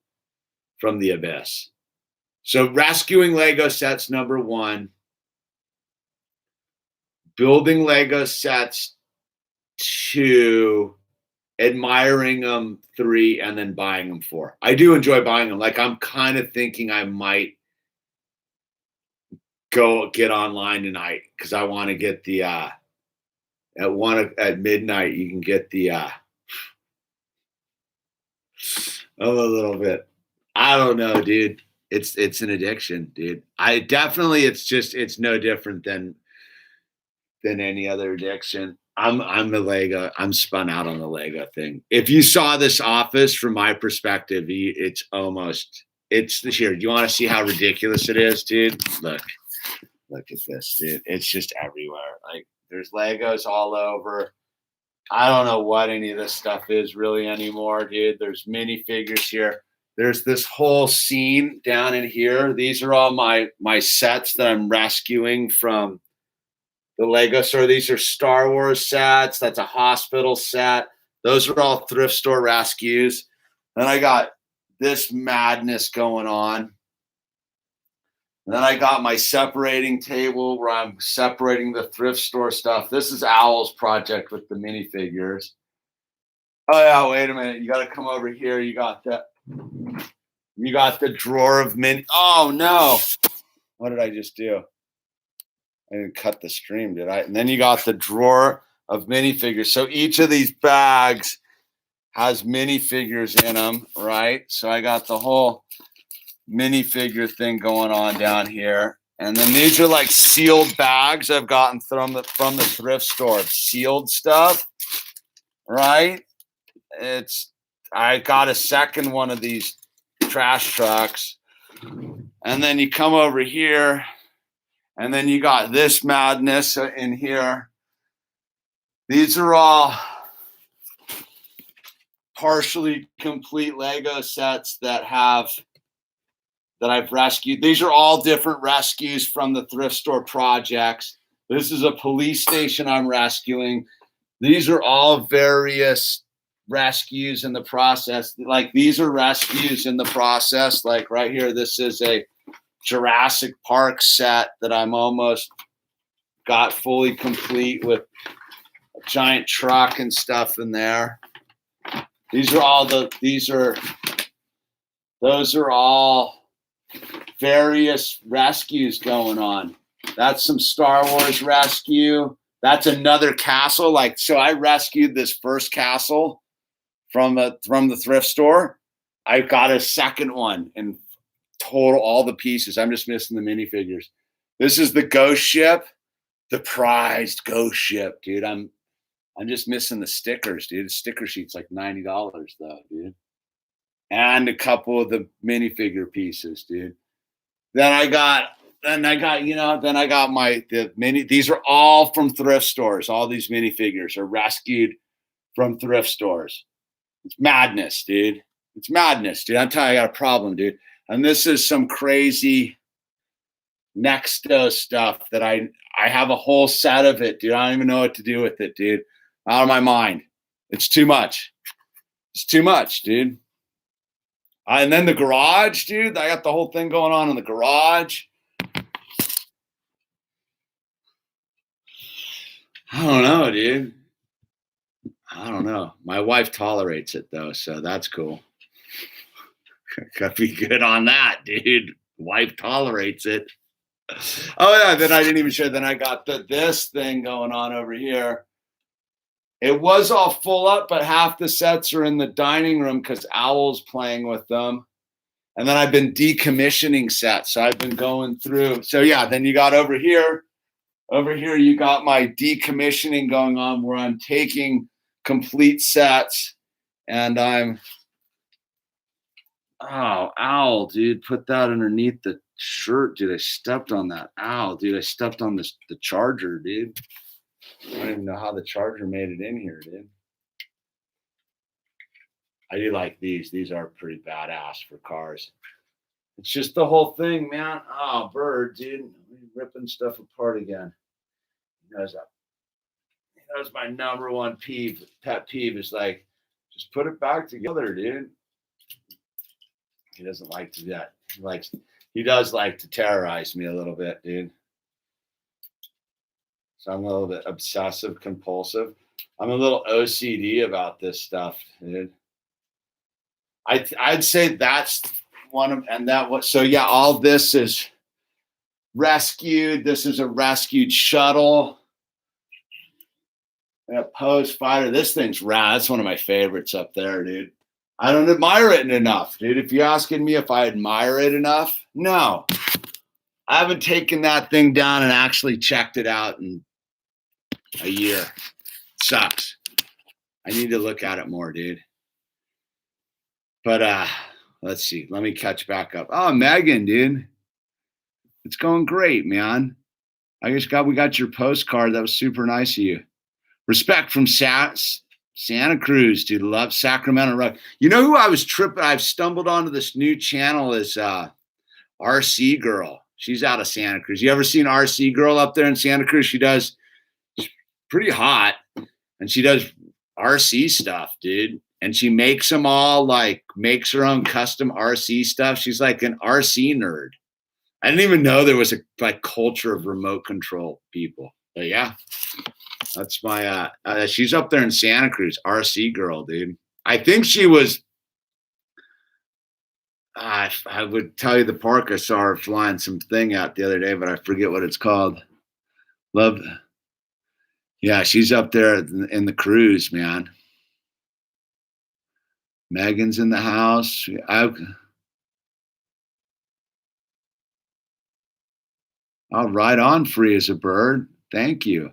from the abyss. So rescuing Lego sets, number 1. Building Lego sets, 2. Admiring them, 3. And then buying them, 4. I do enjoy buying them. Like I'm kind of thinking I might go get online tonight because I want to get the at midnight you can get the a little bit. I don't know, dude. It's an addiction, dude. It's no different than any other addiction. I'm spun out on the Lego thing. If you saw this office from my perspective, it's here. Do you want to see how ridiculous it is, dude? Look at this, dude. It's just everywhere. Like there's Legos all over. I don't know what any of this stuff is really anymore, dude. There's minifigures here. There's this whole scene down in here. These are all my sets that I'm rescuing from the Lego store. These are Star Wars sets. That's a hospital set. Those are all thrift store rescues. Then I got this madness going on. And then I got my separating table where I'm separating the thrift store stuff. This is Owl's project with the minifigures. Oh yeah, wait a minute. You got to come over here. You got the drawer of mini. Oh no. What did I just do? I didn't cut the stream, did I? And then you got the drawer of minifigures. So each of these bags has minifigures in them, right? So I got the whole minifigure thing going on down here. And then these are like sealed bags I've gotten from the thrift store. Sealed stuff, right? It's I got a second one of these trash trucks. And then you come over here, and then you got this madness in here. These are all partially complete Lego sets that I've rescued. These are all different rescues from the thrift store projects. This is a police station I'm rescuing. These are all various rescues in the process. Like these are rescues in the process. Like right here, this is a Jurassic Park set that I'm almost got fully complete with a giant truck and stuff in there. Those are all various rescues going on. That's some Star Wars rescue. That's another castle. Like, so I rescued this first castle from the thrift store. I got a second one and total all the pieces. I'm just missing the minifigures. This is the ghost ship, the prized ghost ship, dude. I'm just missing the stickers, dude. The sticker sheet's like $90 though, dude. And a couple of the minifigure pieces, dude. Then I got these are all from thrift stores. All these minifigures are rescued from thrift stores. It's madness, dude. It's madness, dude. I'm telling you, I got a problem, dude. And this is some crazy Nexto stuff that I have a whole set of it, dude. I don't even know what to do with it, dude. Out of my mind. It's too much. It's too much, dude. And then the garage, dude. I got the whole thing going on in the garage. I don't know, dude. I don't know. My wife tolerates it though, so that's cool. Gotta be good on that, dude. Wife tolerates it. Oh yeah, then I didn't even show. Then I got this thing going on over here. It was all full up, but half the sets are in the dining room because Owl's playing with them. And then I've been decommissioning sets. So I've been going through. So yeah, then you got over here. Over here, you got my decommissioning going on where I'm taking complete sets and Owl, dude, put that underneath the shirt. Dude, I stepped on that. Owl, dude, I stepped on the charger, dude. I don't even know how the charger made it in here, dude. I do like these. These are pretty badass for cars. It's just the whole thing, man. Oh, bird, dude. Ripping stuff apart again. He knows that. He knows my number one pet peeve is like, just put it back together, dude. He doesn't like to do that. He does like to terrorize me a little bit, dude. So I'm a little bit obsessive compulsive. I'm a little OCD about this stuff, dude. I'd say that's one of, and that was, so yeah, all this is rescued. This is a rescued shuttle. And a post fighter. This thing's rad. That's one of my favorites up there, dude. I don't admire it enough, dude. If you're asking me if I admire it enough, no. I haven't taken that thing down and actually checked it out in a year. It sucks. I need to look at it more, dude. But let's see. Let me catch back up. Oh, Megan, dude. It's going great, man. We got your postcard. That was super nice of you. Respect from Santa Cruz, dude. Love Sacramento Rock. You know who I was tripping? I've stumbled onto this new channel is RC Girl. She's out of Santa Cruz. You ever seen RC Girl up there in Santa Cruz? She's pretty hot, and she does RC stuff, dude. And she makes them all, like, makes her own custom RC stuff. She's like an RC nerd. I didn't even know there was a culture of remote control people. But yeah, that's my, she's up there in Santa Cruz, RC Girl, dude. I think she was, I would tell you the park. I saw her flying some thing out the other day, but I forget what it's called. Yeah, she's up there in the cruise, man. Megan's in the house. I'll ride on free as a bird. Thank you.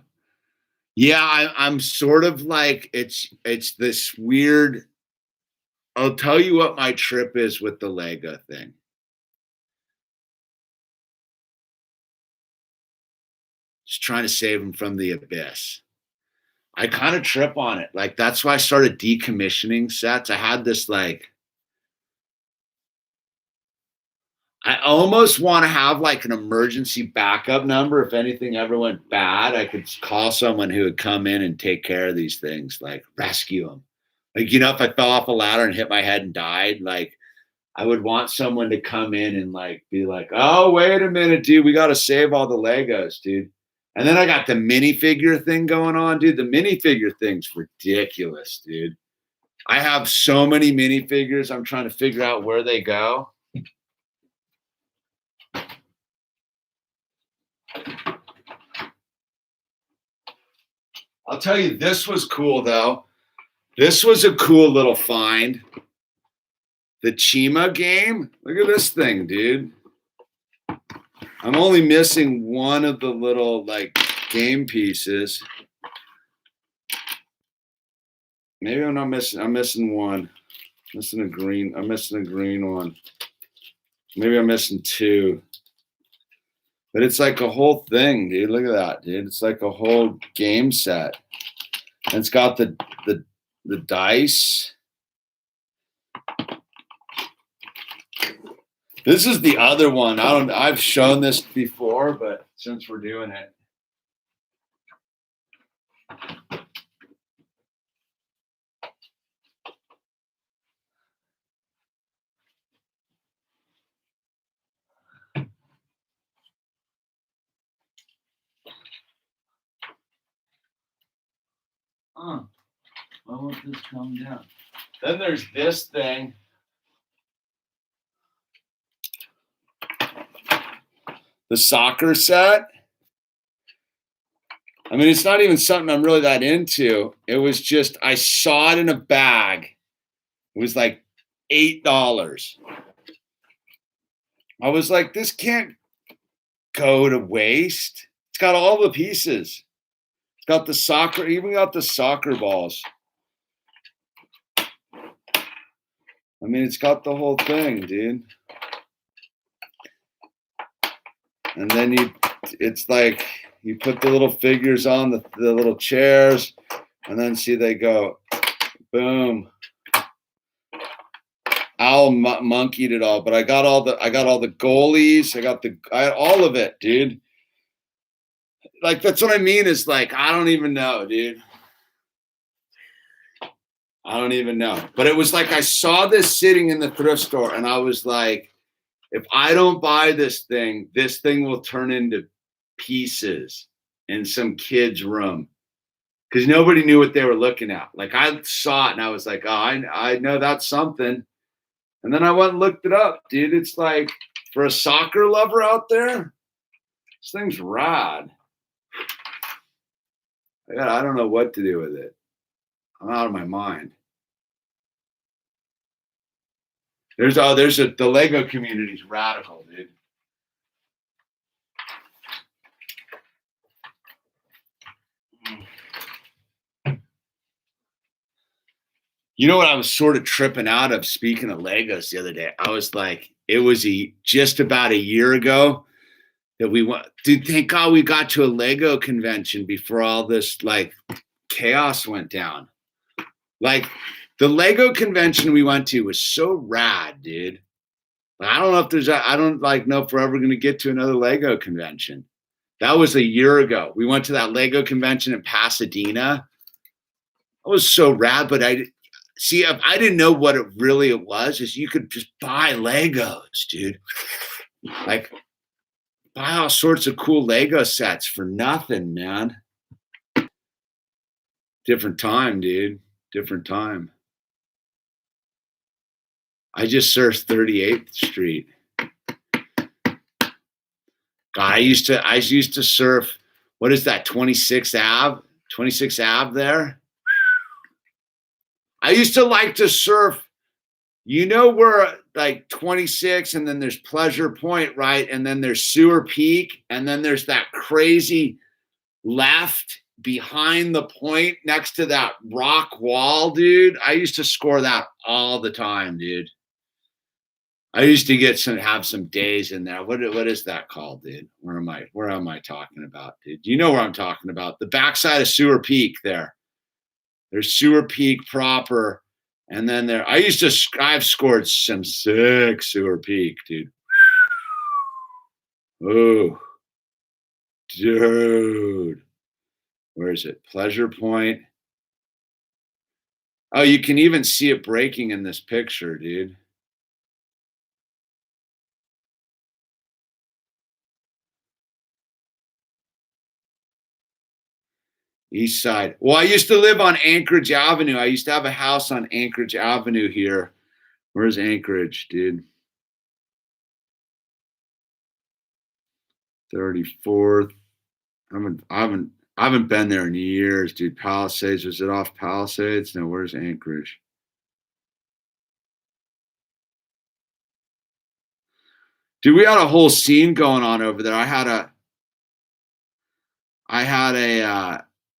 Yeah, I'm sort of like, it's this weird I'll tell you what my trip is with the Lego thing. Just trying to save them from the abyss. I kind of trip on it. Like, that's why I started decommissioning sets. I had this, like, I almost want to have like an emergency backup number. If anything ever went bad, I could call someone who would come in and take care of these things, like rescue them. Like, if I fell off a ladder and hit my head and died, like, I would want someone to come in and like be like, oh, wait a minute, dude, we got to save all the Legos, dude. And then I got the minifigure thing going on, dude. The minifigure thing's ridiculous, dude. I have so many minifigures. I'm trying to figure out where they go. I'll tell you, this was cool, though. This was a cool little find. The Chima game. Look at this thing, dude. I'm only missing one of the little, like, game pieces. Maybe I'm not missing. I'm missing one. I'm missing a green one. Maybe I'm missing two. But it's like a whole thing, dude. Look at that, dude. It's like a whole game set. And it's got the dice. This is the other one. I've shown this before, but since we're doing it. Why won't this come down? Then there's this thing. The soccer set. I mean, it's not even something I'm really that into. It was just, I saw it in a bag. It was like $8. I was like, this can't go to waste. It's got all the pieces. It's got the soccer, even got the soccer balls. I mean, it's got the whole thing, dude. And then it's like, you put the little figures on the little chairs, and then see they go, boom. Owl monkeyed it all, but I got all the goalies. I had all of it, dude. Like, that's what I mean is like, I don't even know, dude. I don't even know. But it was like, I saw this sitting in the thrift store, and I was like, if I don't buy this thing will turn into pieces in some kid's room. Because nobody knew what they were looking at. Like, I saw it and I was like, oh, I know that's something. And then I went and looked it up, dude. It's like, for a soccer lover out there, this thing's rad. I don't know what to do with it. I'm out of my mind. The Lego community's radical, dude. You know what I was sort of tripping out of, speaking of Legos the other day? I was like, it was just about a year ago that we went. Dude, thank God we got to a Lego convention before all this like chaos went down. Like, the Lego convention we went to was so rad, dude. I don't know if I don't like know if we're ever going to get to another Lego convention. That was a year ago. We went to that Lego convention in Pasadena. It was so rad, but I didn't know what it really was. Is you could just buy Legos, dude. Like, buy all sorts of cool Lego sets for nothing, man. Different time, dude. Different time. I just searched 38th Street. God, I used to surf. What is that? 26th Ave? 26th Ave there. I used to like to surf. You know where like 26 and then there's Pleasure Point, right? And then there's Sewer Peak, and then there's that crazy left behind the point next to that rock wall, dude. I used to score that all the time, dude. I used to have some days in there. What is that called, dude? Where am I talking about, dude? You know where I'm talking about. The backside of Sewer Peak there. There's Sewer Peak proper. And then I've scored some sick Sewer Peak, dude. Oh, dude. Where is it? Pleasure Point. Oh, you can even see it breaking in this picture, dude. East side. Well, I used to live on Anchorage Avenue. I used to have a house on Anchorage Avenue here. Where's Anchorage, dude? 34th. I haven't been there in years, dude. Palisades. Was it off Palisades? No, where's Anchorage? Dude, we had a whole scene going on over there.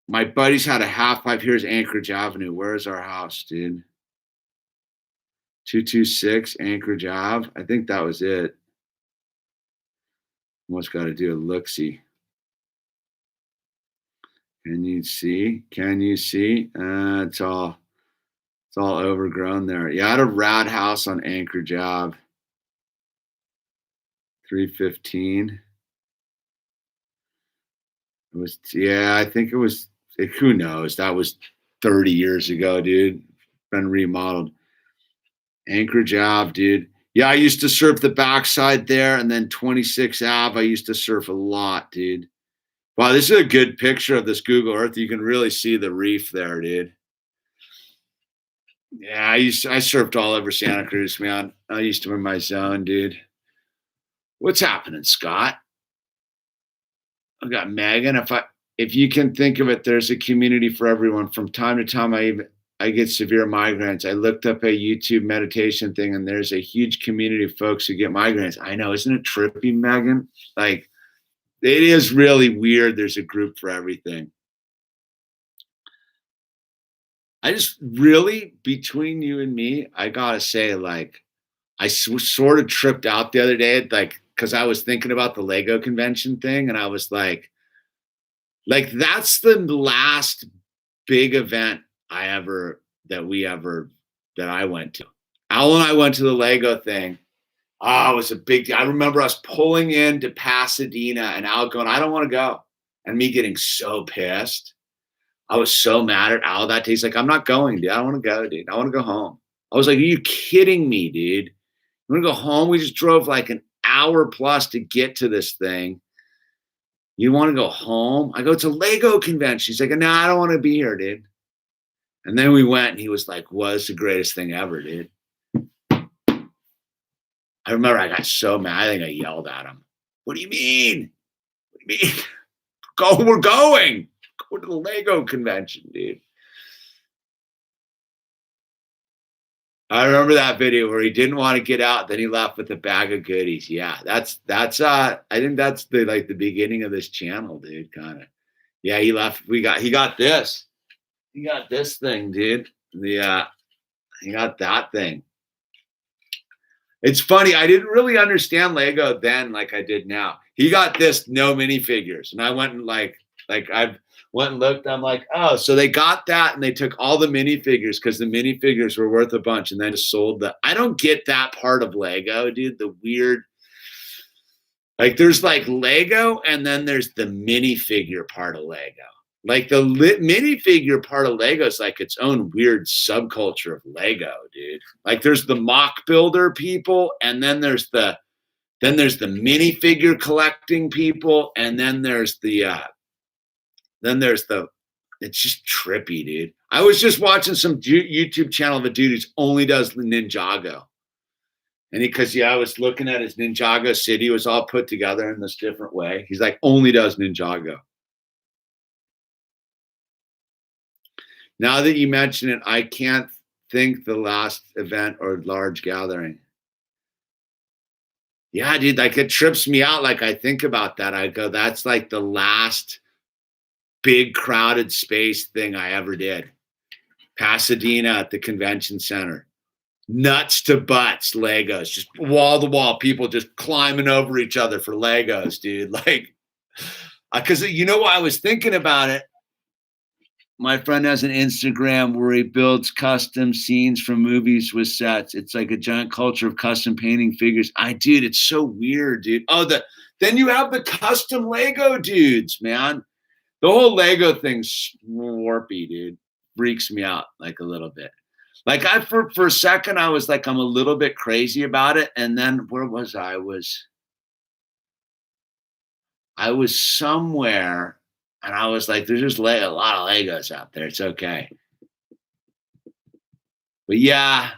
My buddies had a half pipe. Here's Anchorage Avenue. Where's our house, dude? 226 Anchorage Ave. I think that was it. Almost got to do a look-see. Can you see? It's all overgrown there. Yeah, I had a rad house on Anchorage Ave. 315. I think it was, who knows? That was 30 years ago, dude. Been remodeled. Anchorage Ave, dude. Yeah, I used to surf the backside there, and then 26 Ave, I used to surf a lot, dude. Wow, this is a good picture of this Google Earth. You can really see the reef there, dude. Yeah, I surfed all over Santa Cruz, man. I used to be in my zone, dude. What's happening, Scott? I've got Megan. If you can think of it, there's a community for everyone. From time to time, I get severe migraines. I looked up a YouTube meditation thing, and there's a huge community of folks who get migraines. I know, isn't it trippy, Megan? Like, it is really weird. There's a group for everything. I just really, between you and me, I gotta say, like, I sort of tripped out the other day, like, because I was thinking about the Lego convention thing, and I was like, that's the last big event that I went to. Al and I went to the Lego thing. Oh, it was a big deal. I remember us pulling into Pasadena and Al going, I don't want to go. And me getting so pissed. I was so mad at Al that day. He's like, I'm not going, dude. I don't want to go, dude. I want to go home. I was like, are you kidding me, dude? You want to go home? We just drove like an hour plus to get to this thing. You want to go home? I go, it's a Lego convention. He's like, no, I don't want to be here, dude. And then we went, and he was like, well, it's the greatest thing ever, dude. I remember I got so mad. I think I yelled at him. What do you mean? What do you mean? We're going. Go to the Lego convention, dude. I remember that video where he didn't want to get out, then he left with a bag of goodies. Yeah, that's I think that's the beginning of this channel, dude, kind of. Yeah, he left. He got this. He got this thing, dude. He got that thing. It's funny. I didn't really understand Lego then like I did now. He got this, no minifigures. And I went and I went and looked. I'm like, oh, so they got that and they took all the minifigures because the minifigures were worth a bunch and then just sold the. I don't get that part of Lego, dude. The weird. Like there's like Lego and then there's the minifigure part of Lego. Like the minifigure part of Lego is like its own weird subculture of Lego, dude. Like there's the mock builder people, and then there's the minifigure collecting people, and then there's the it's just trippy, dude. I was just watching some YouTube channel of a dude who only does Ninjago. And I was looking at his Ninjago city, it was all put together in this different way. He's like, only does Ninjago. Now that you mention it, I can't think the last event or large gathering. Yeah, dude, like it trips me out. Like I think about that. I go, that's like the last big crowded space thing I ever did. Pasadena at the convention center. Nuts to butts, Legos, just wall to wall, people just climbing over each other for Legos, dude. Like, because you know what, I was thinking about it. My friend has an Instagram where he builds custom scenes from movies with sets. It's like a giant culture of custom painting figures. Dude, it's so weird, dude. Then you have the custom Lego dudes, man. The whole Lego thing's warpy, dude. Freaks me out like a little bit. Like for a second, I was like, I'm a little bit crazy about it. And then where was I? I was somewhere and I was like, there's just a lot of Legos out there. It's okay. But yeah,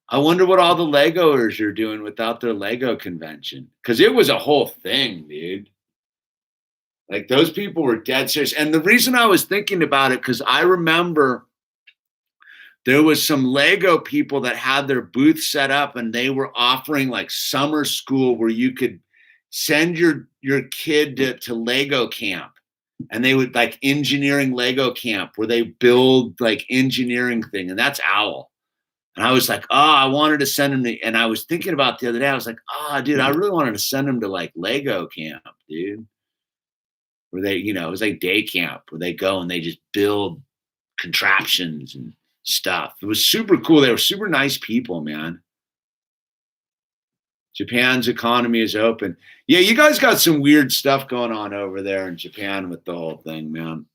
I wonder what all the Legoers are doing without their Lego convention. Because it was a whole thing, dude. Like those people were dead serious. And the reason I was thinking about it, because I remember there was some Lego people that had their booth set up and they were offering like summer school where you could send your kid to Lego camp. And they would like engineering Lego camp where they build like engineering thing. And that's Owl. And I was like, I wanted to send him to, and I was thinking about the other day, I was like, dude, I really wanted to send him to like Lego camp, dude. Where they, it was like day camp where they go and they just build contraptions and stuff. It was super cool. They were super nice people, man. Japan's economy is open. Yeah, you guys got some weird stuff going on over there in Japan with the whole thing, man.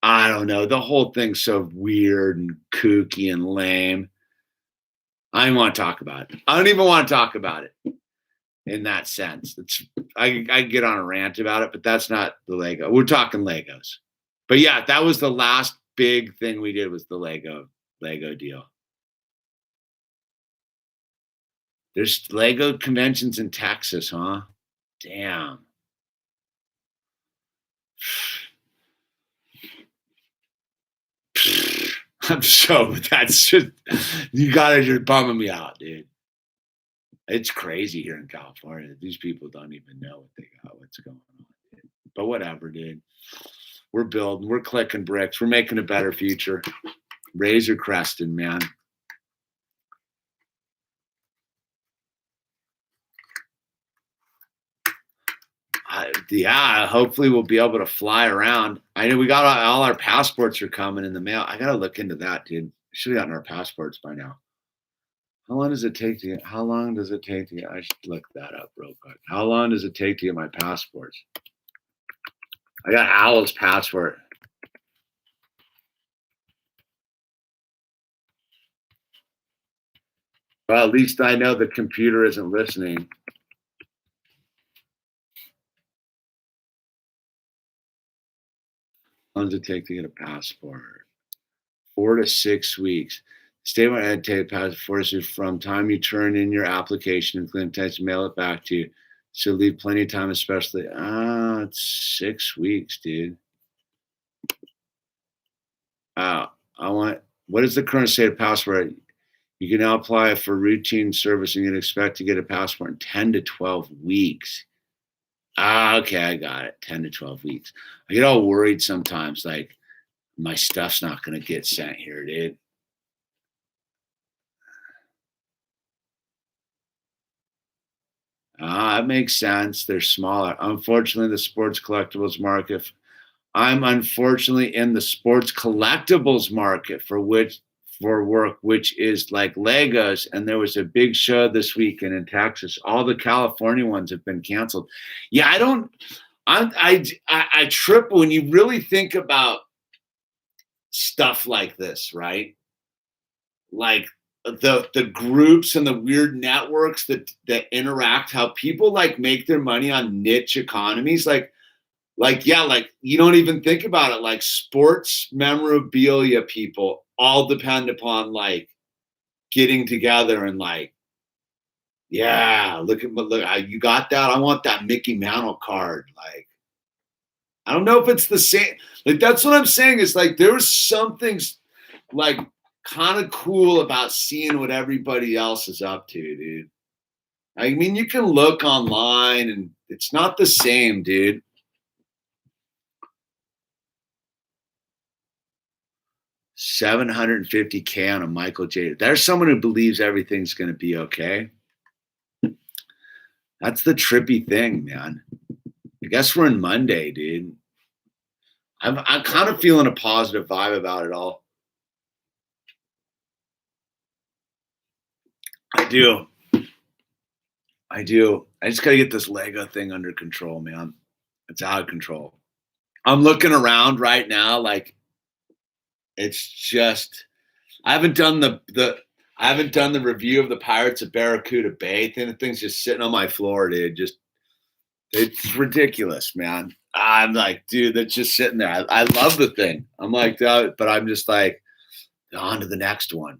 I don't know. The whole thing's so weird and kooky and lame. I don't want to talk about it. I don't even want to talk about it in that sense. I get on a rant about it, but that's not the Lego. We're talking Legos. But yeah, that was the last big thing we did was the Lego deal. There's Lego conventions in Texas, huh? Damn. That's just, you're bumming me out, dude. It's crazy here in California. These people don't even know what they got, what's going on, dude. But whatever, dude. We're building, we're clicking bricks. We're making a better future. Razor crested, man. Hopefully we'll be able to fly around. I know we got all our passports are coming in the mail. I gotta look into that, dude. Should have gotten our passports by now. How long does it take to get? I should look that up real quick. How long does it take to get my passports? I got Owl's passport. Well, at least I know the computer isn't listening. How long does it take to get a passport? 4 to 6 weeks. State where I had to take a passport from time you turn in your application and claim time to mail it back to you. So leave plenty of time, especially. It's 6 weeks, dude. What is the current state of passport? You can now apply for routine service and you can expect to get a passport in 10 to 12 weeks. Okay, I got it. 10 to 12 weeks. I get all worried sometimes, like my stuff's not going to get sent here, dude. It makes sense. They're smaller. Unfortunately, the sports collectibles market. I'm unfortunately in the sports collectibles market for work, which is like Legos. And there was a big show this weekend in Texas. All the California ones have been canceled. Yeah, I trip when you really think about stuff like this, right? Like the groups and the weird networks that interact, how people like make their money on niche economies. Like you don't even think about it. Like sports memorabilia people all depend upon like getting together and like, yeah, look, you got that? I want that Mickey Mantle card. Like, I don't know if it's the same. Like, that's what I'm saying. Is like, there was something like kind of cool about seeing what everybody else is up to, dude. I mean, you can look online and it's not the same, dude. $750K on a Michael J. There's someone who believes everything's going to be okay. That's the trippy thing, man. I guess we're in Monday, dude. I'm kind of feeling a positive vibe about it all. I do. I just got to get this Lego thing under control, man. It's out of control. I'm looking around right now, like it's just. I haven't done the review of the Pirates of Barracuda Bay. The thing's just sitting on my floor, dude. It's ridiculous, man. I'm like, dude, that's just sitting there. I love the thing. I'm like, but I'm just like, on to the next one.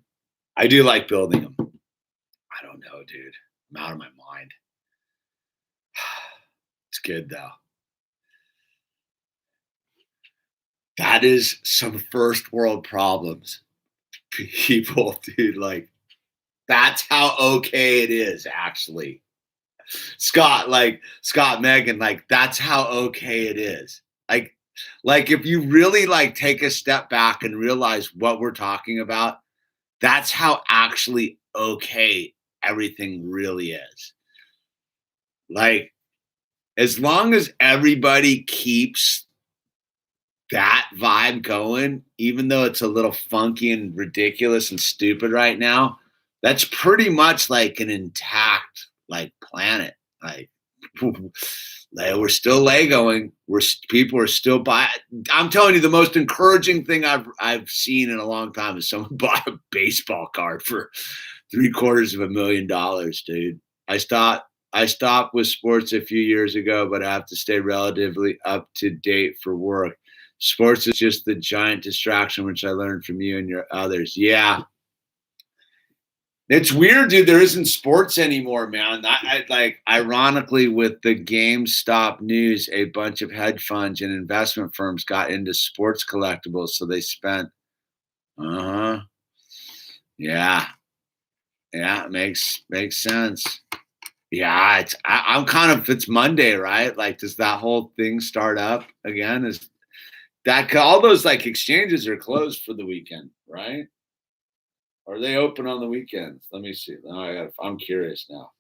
I do like building them. I don't know, dude. I'm out of my mind. It's good though. That is some first world problems. People, dude, like that's how okay it is, actually. Scott, Megan, like that's how okay it is. Like if you really like take a step back and realize what we're talking about, that's how actually okay everything really is. Like, as long as everybody keeps that vibe going, even though it's a little funky and ridiculous and stupid right now, that's pretty much like an intact like planet. Like we're still Legoing. People are still buying. I'm telling you, the most encouraging thing I've seen in a long time is someone bought a baseball card for $750,000, dude. I stopped with sports a few years ago, but I have to stay relatively up to date for work. Sports is just the giant distraction, which I learned from you and your others. Yeah. It's weird, dude. There isn't sports anymore, man. I like, ironically, with the GameStop news, a bunch of hedge funds and investment firms got into sports collectibles. So they spent, yeah, makes sense. Yeah, I'm kind of, it's Monday, right? Like, does that whole thing start up again? Is that all those like exchanges are closed for the weekend, right? Are they open on the weekends? Let me see. I'm curious now.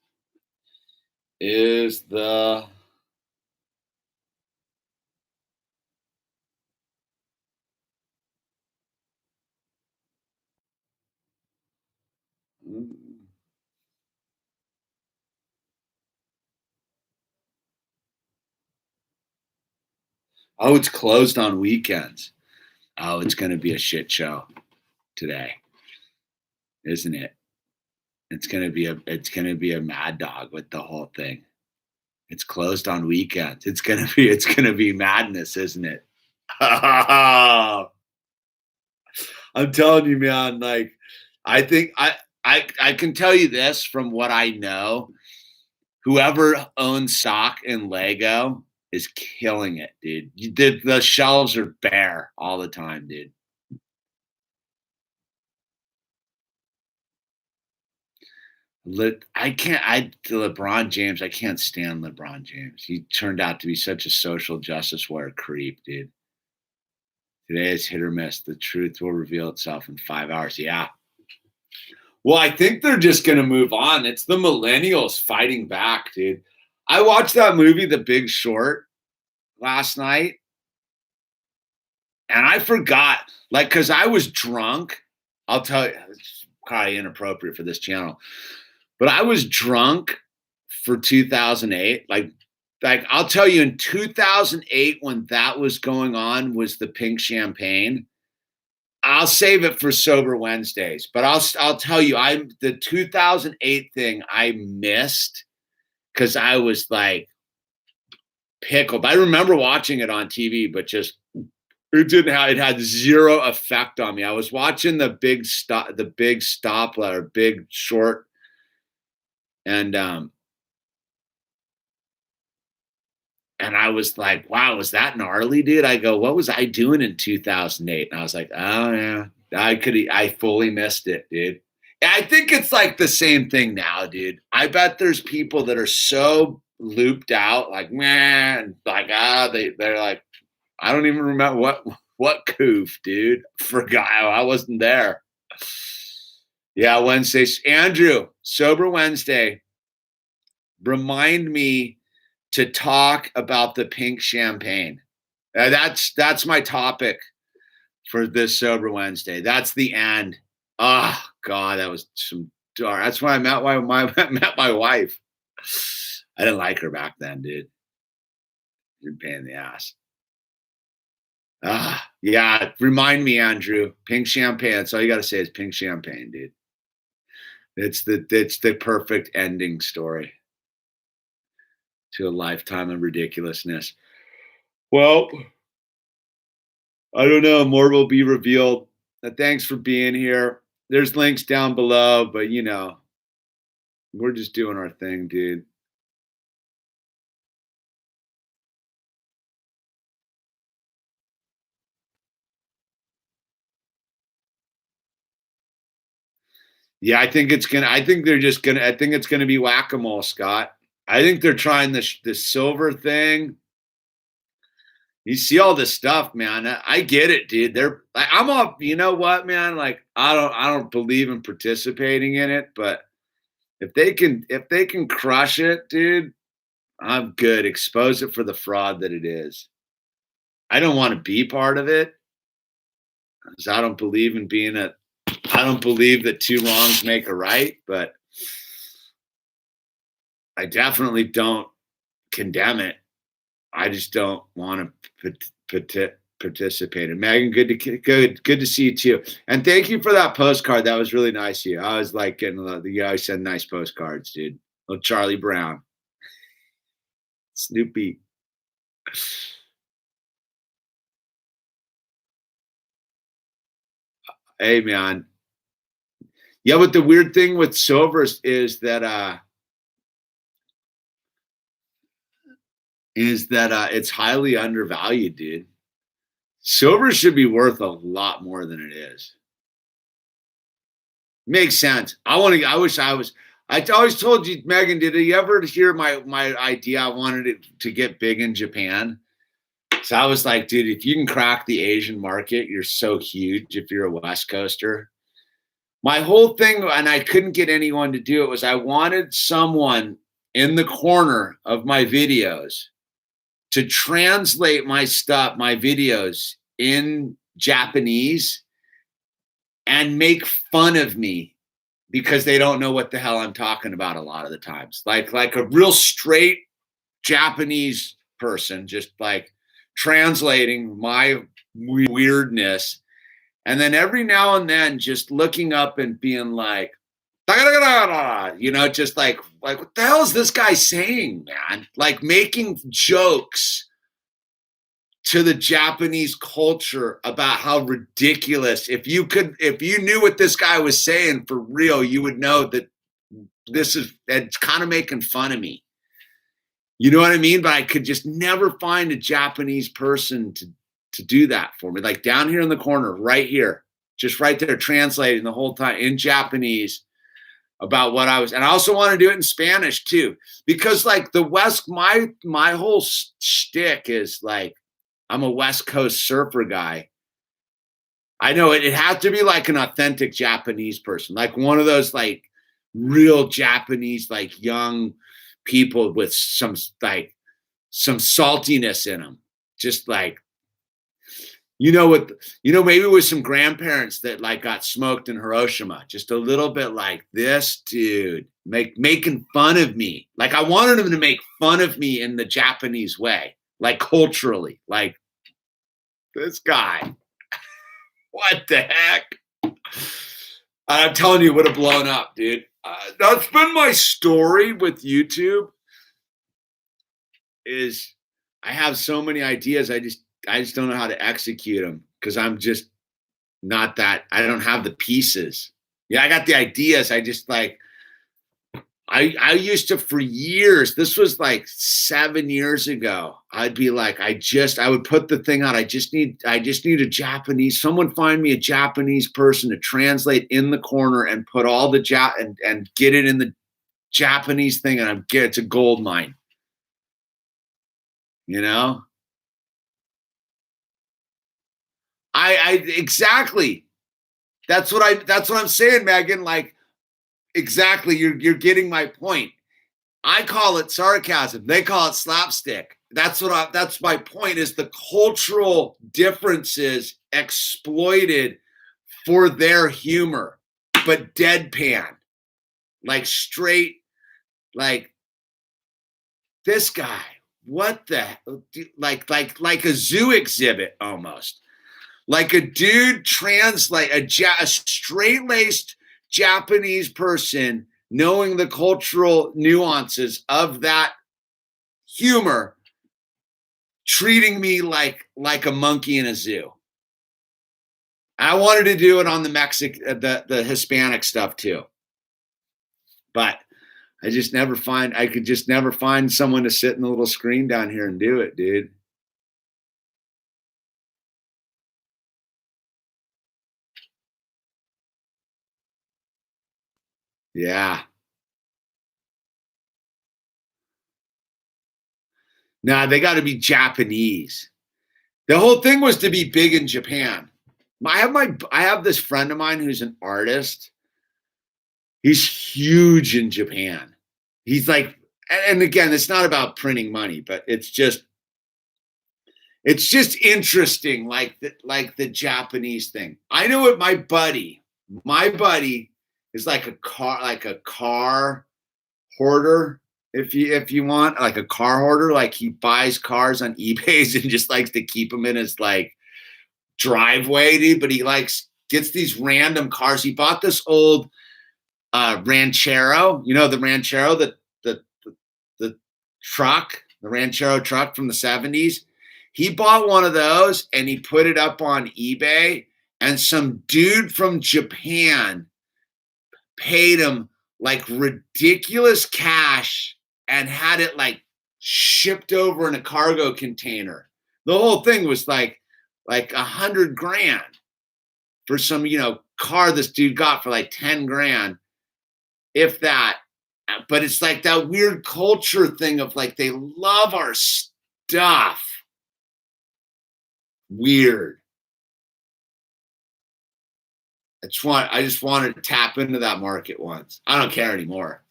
Is the Oh, it's closed on weekends. Oh, it's going to be a shit show today, isn't it? It's going to be a mad dog with the whole thing. It's closed on weekends. It's going to be madness, isn't it? I'm telling you, man, like I think I can tell you this from what I know. Whoever owns stock in Lego is killing it, dude. The shelves are bare all the time, dude. LeBron James, I can't stand LeBron James. He turned out to be such a social justice warrior creep, dude. Today is hit or miss. The truth will reveal itself in 5 hours. Yeah. Well, I think they're just going to move on. It's the millennials fighting back, dude. I watched that movie, The Big Short, last night, and I forgot, like, because I was drunk. I'll tell you, it's probably inappropriate for this channel, but I was drunk for 2008. Like I'll tell you, in 2008, when that was going on, was the pink champagne. I'll save it for Sober Wednesdays, but I'll tell you, the 2008 thing I missed because I was like pickled. I remember watching it on TV, but just it had zero effect on me. I was watching the Big Short, and I was like, wow, was that gnarly, dude? I go, what was I doing in 2008? And I was like, oh yeah, I fully missed it, dude. I think it's like the same thing now, dude. I bet there's people that are so looped out, like, man, like, they're like, I don't even remember What goof, dude? Forgot I wasn't there. Yeah, Wednesday. Andrew, Sober Wednesday. Remind me to talk about the pink champagne. That's my topic for this Sober Wednesday. That's the end. Oh God, that was some dark. That's why I met met my wife. I didn't like her back then, dude. You're a pain in the ass. Yeah. Remind me, Andrew. Pink champagne. That's all you got to say is pink champagne, dude. It's the perfect ending story to a lifetime of ridiculousness. Well, I don't know. More will be revealed. Thanks for being here. There's links down below, but we're just doing our thing, dude. Yeah, I think it's gonna be whack-a-mole, Scott. I think they're trying this silver thing. You see all this stuff, man. I get it, dude. I'm up. You know what, man? Like, I don't believe in participating in it, but if they can crush it, dude, I'm good. Expose it for the fraud that it is. I don't want to be part of it because I don't believe in I don't believe that two wrongs make a right, but I definitely don't condemn it. I just don't want to participate. And Megan, good to see you too. And thank you for that postcard. That was really nice of you. I was like getting you always send nice postcards, dude. Little Charlie Brown, Snoopy. Hey, man. Yeah, but the weird thing with silvers is that it's highly undervalued, dude. Silver should be worth a lot more than it is. Makes sense. I wish I was. I always told you, Megan. Did you ever hear my idea? I wanted it to get big in Japan. So I was like, dude, if you can crack the Asian market, you're so huge. If you're a West Coaster, my whole thing, and I couldn't get anyone to do it, was I wanted someone in the corner of my videos to translate my videos in Japanese and make fun of me because they don't know what the hell I'm talking about a lot of the times. Like a real straight Japanese person, just like translating my weirdness. And then every now and then just looking up and being like, just like what the hell is this guy saying, man? Like making jokes to the Japanese culture about how ridiculous. If you knew what this guy was saying for real, you would know that it's kind of making fun of me. You know what I mean? But I could just never find a Japanese person to do that for me. Like down here in the corner, right here, just right there, translating the whole time in Japanese about what I was. And I also want to do it in Spanish too, because like the West, my whole shtick is like, I'm a West Coast surfer guy. I know it has to be like an authentic Japanese person, like one of those like real Japanese, like young people with some saltiness in them. Just like, maybe with some grandparents that like got smoked in Hiroshima, just a little bit like this dude making fun of me. Like I wanted him to make fun of me in the Japanese way, like culturally, like this guy. What the heck? I'm telling you, it would have blown up, dude. That's been my story with YouTube. Is I have so many ideas. I just don't know how to execute them because I'm just not that. I don't have the pieces. Yeah, I got the ideas. I just like. I used to for years. This was like 7 years ago. I'd be like, I would put the thing out. I just need a Japanese. Someone find me a Japanese person to translate in the corner and put all the and get it in the Japanese thing, and it's a gold mine. You know? Exactly. That's what I'm saying, Megan. Like, exactly. You're getting my point. I call it sarcasm. They call it slapstick. That's my point, is the cultural differences exploited for their humor, but deadpan, like straight, like this guy. What the, like a zoo exhibit almost. Like a dude translate a straight-laced Japanese person knowing the cultural nuances of that humor, treating me like a monkey in a zoo. I wanted to do it on the Hispanic stuff too, but I could just never find someone to sit in the little screen down here and do it, dude. Yeah. Nah, they got to be Japanese. The whole thing was to be big in Japan. I have this friend of mine who's an artist. He's huge in Japan. He's like, and again, it's not about printing money, but it's just interesting, like the Japanese thing. I know what my buddy is like a car hoarder. If you want, like a car hoarder, like he buys cars on eBay and just likes to keep them in his like driveway, dude. But he gets these random cars. He bought this old Ranchero, the Ranchero, the truck, the Ranchero truck from the 70s. He bought one of those and he put it up on eBay, and some dude from Japan paid him like ridiculous cash and had it like shipped over in a cargo container. The whole thing was like $100,000 for some, car this dude got for like 10 grand, if that. But it's like that weird culture thing of like, they love our stuff. Weird. I just wanted to tap into that market once. I don't care anymore.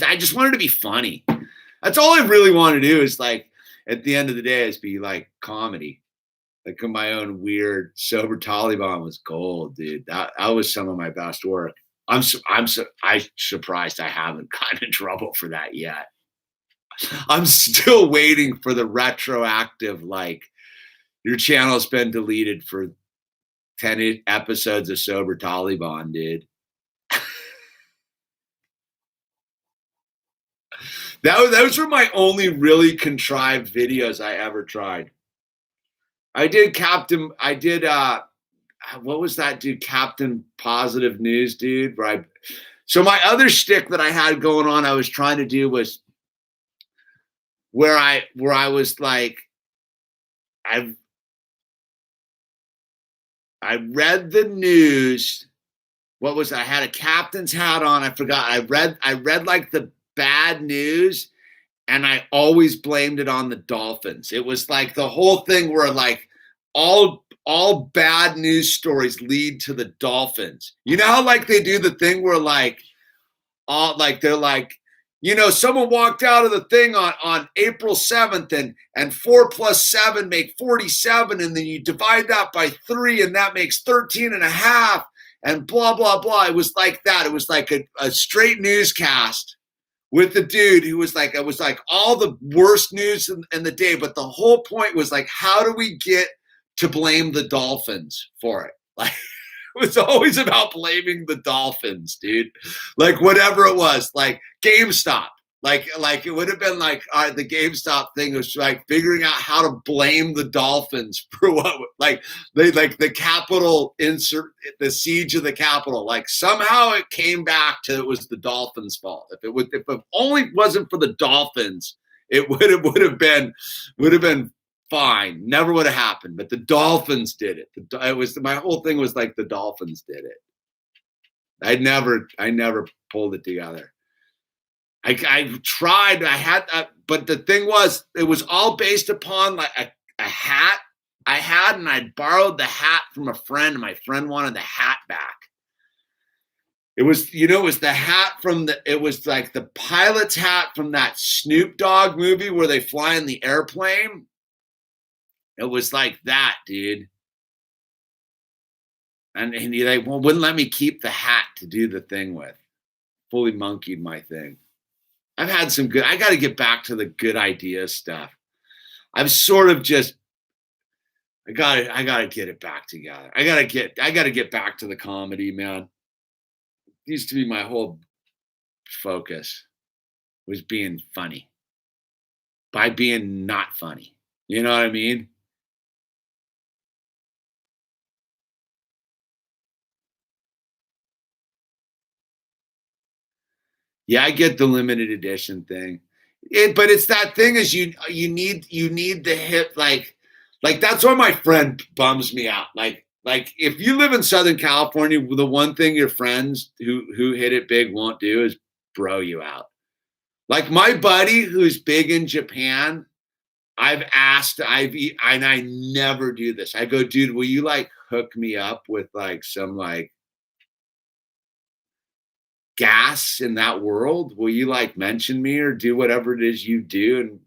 I just wanted to be funny. That's all I really want to do, is like, at the end of the day, is be like comedy. Like my own weird Sober Taliban was gold, dude. That was some of my best work. I'm surprised I haven't gotten in trouble for that yet. I'm still waiting for the retroactive, like, your channel's been deleted for 10 episodes of Sober Taliban, dude. Those were my only really contrived videos I ever tried. I did what was that dude? Captain Positive News, dude. Right. So my other shtick that I had going on, I was trying to do was where I was like, I read the news. What was I had a captain's hat on? I forgot. I read like the bad news, and I always blamed it on the Dolphins. It was like the whole thing where like all bad news stories lead to the Dolphins. You know how like they do the thing where like they're like, someone walked out of the thing on April 7th and 4 plus 7 make 47, and then you divide that by 3 and that makes 13 and a half, and blah, blah, blah. It was like that. It was like a straight newscast with the dude who was like, it was like all the worst news in the day. But the whole point was like, how do we get to blame the Dolphins for it? Like, it was always about blaming the Dolphins, dude. Like whatever it was, like GameStop. Like it would have been like the GameStop thing was like figuring out how to blame the Dolphins for what, like the Capitol the siege of the Capitol. Like somehow it came back to it was the Dolphins' fault. If it only wasn't for the Dolphins, it would have been fine. Never would have happened. But the Dolphins did it. It was my whole thing was like the Dolphins did it. I never pulled it together. I tried. I had, but the thing was, it was all based upon like a hat and I borrowed the hat from a friend, and my friend wanted the hat back. It was, it was the hat it was like the pilot's hat from that Snoop Dogg movie where they fly in the airplane. It was like that, dude. And he like, wouldn't let me keep the hat to do the thing with. Fully monkeyed my thing. I've had some good, I got to get back to the good idea stuff. I've sort of just, I gotta get it back together. I gotta get back to the comedy, man. It used to be my whole focus was being funny by being not funny. You know what I mean? Yeah, I get the limited edition thing. But it's that thing is you need the hit like that's why my friend bums me out. Like if you live in Southern California, the one thing your friends who hit it big won't do is bro you out. Like my buddy who's big in Japan, I've asked, and I never do this. I go, dude, will you like hook me up with like some like gas in that world? Will you like mention me or do whatever it is you do and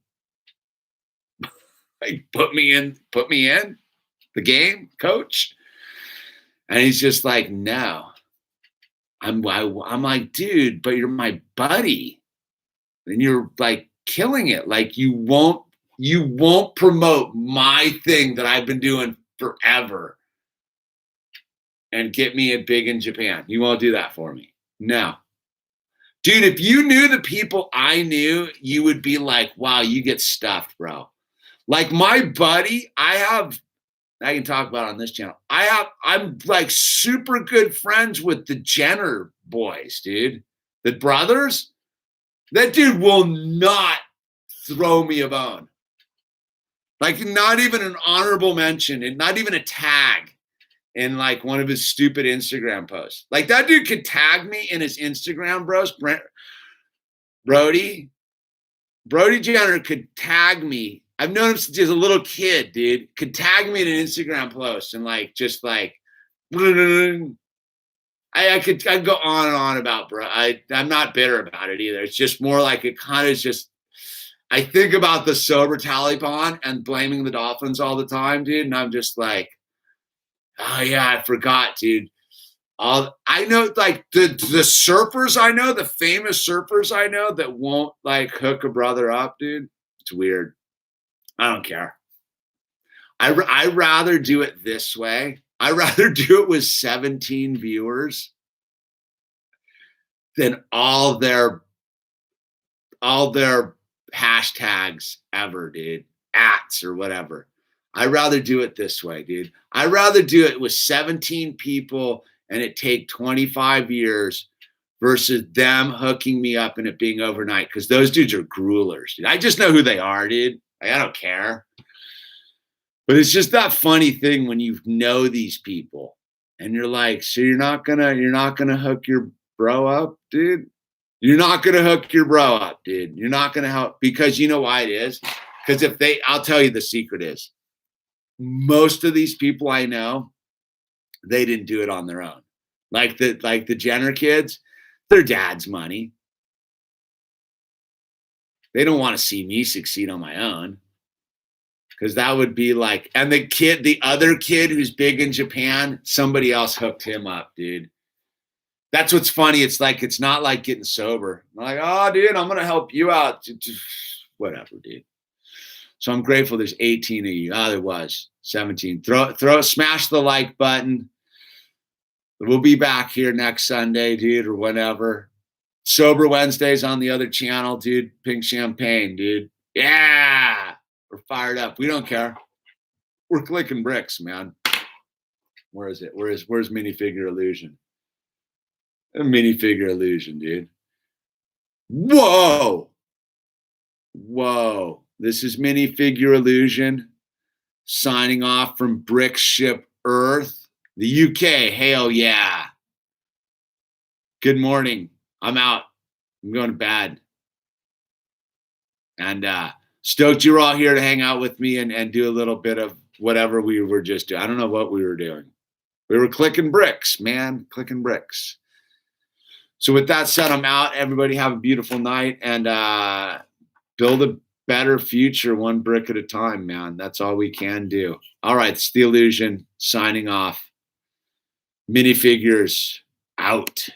like put me in the game, coach? And he's just like, no. I'm like, dude, but you're my buddy. And you're like killing it. Like you won't promote my thing that I've been doing forever and get me a big in Japan. You won't do that for me. No. Dude, if you knew the people I knew, you would be like, wow, you get stuffed, bro. Like my buddy, I can talk about on this channel. I'm like super good friends with the Jenner boys, dude. The brothers. That dude will not throw me a bone. Like not even an honorable mention and not even a tag in like one of his stupid Instagram posts. Like that dude could tag me in his Instagram, bros. Brody Jenner could tag me. I've known him since he was a little kid, dude. Could tag me in an Instagram post and like just like I'd go on and on about bro. I'm not bitter about it either. It's just more like it kind of just I think about the sober tally pond and blaming the Dolphins all the time, dude. And I'm just like, oh yeah, I forgot, dude. I know like the surfers I know, the famous surfers I know that won't like hook a brother up, dude. It's weird. I don't care. I rather do it this way. I rather do it with 17 viewers than all their hashtags ever, dude. @ or whatever. I'd rather do it this way, dude. I'd rather do it with 17 people and it take 25 years versus them hooking me up and it being overnight because those dudes are gruelers, dude. I just know who they are, dude. Like, I don't care. But it's just that funny thing when you know these people and you're like, so you're not gonna hook your bro up, dude? You're not gonna hook your bro up, dude. You're not gonna help because you know why it is? Because I'll tell you the secret is most of these people I know, they didn't do it on their own. Like the Jenner kids, their dad's money. They don't want to see me succeed on my own. Because that would be like, and the other kid who's big in Japan, somebody else hooked him up, dude. That's what's funny. It's like, it's not like getting sober. I'm like, oh, dude, I'm going to help you out. Whatever, dude. So I'm grateful there's 18 of you. Oh, there was 17. Smash the like button. We'll be back here next Sunday, dude, or whenever. Sober Wednesdays on the other channel, dude. Pink champagne, dude. Yeah. We're fired up. We don't care. We're clicking bricks, man. Where is it? Where's minifigure illusion? A minifigure illusion, dude. Whoa. This is minifigure illusion signing off from Brick Ship Earth, the UK. Hell yeah. Good morning. I'm out. I'm going to bed. And stoked you're all here to hang out with me and do a little bit of whatever we were just doing. I don't know what we were doing. We were clicking bricks, man, clicking bricks. So with that said, I'm out. Everybody have a beautiful night and build a better future one brick at a time, man. That's all we can do. All right, it's The Illusion signing off. Minifigures out.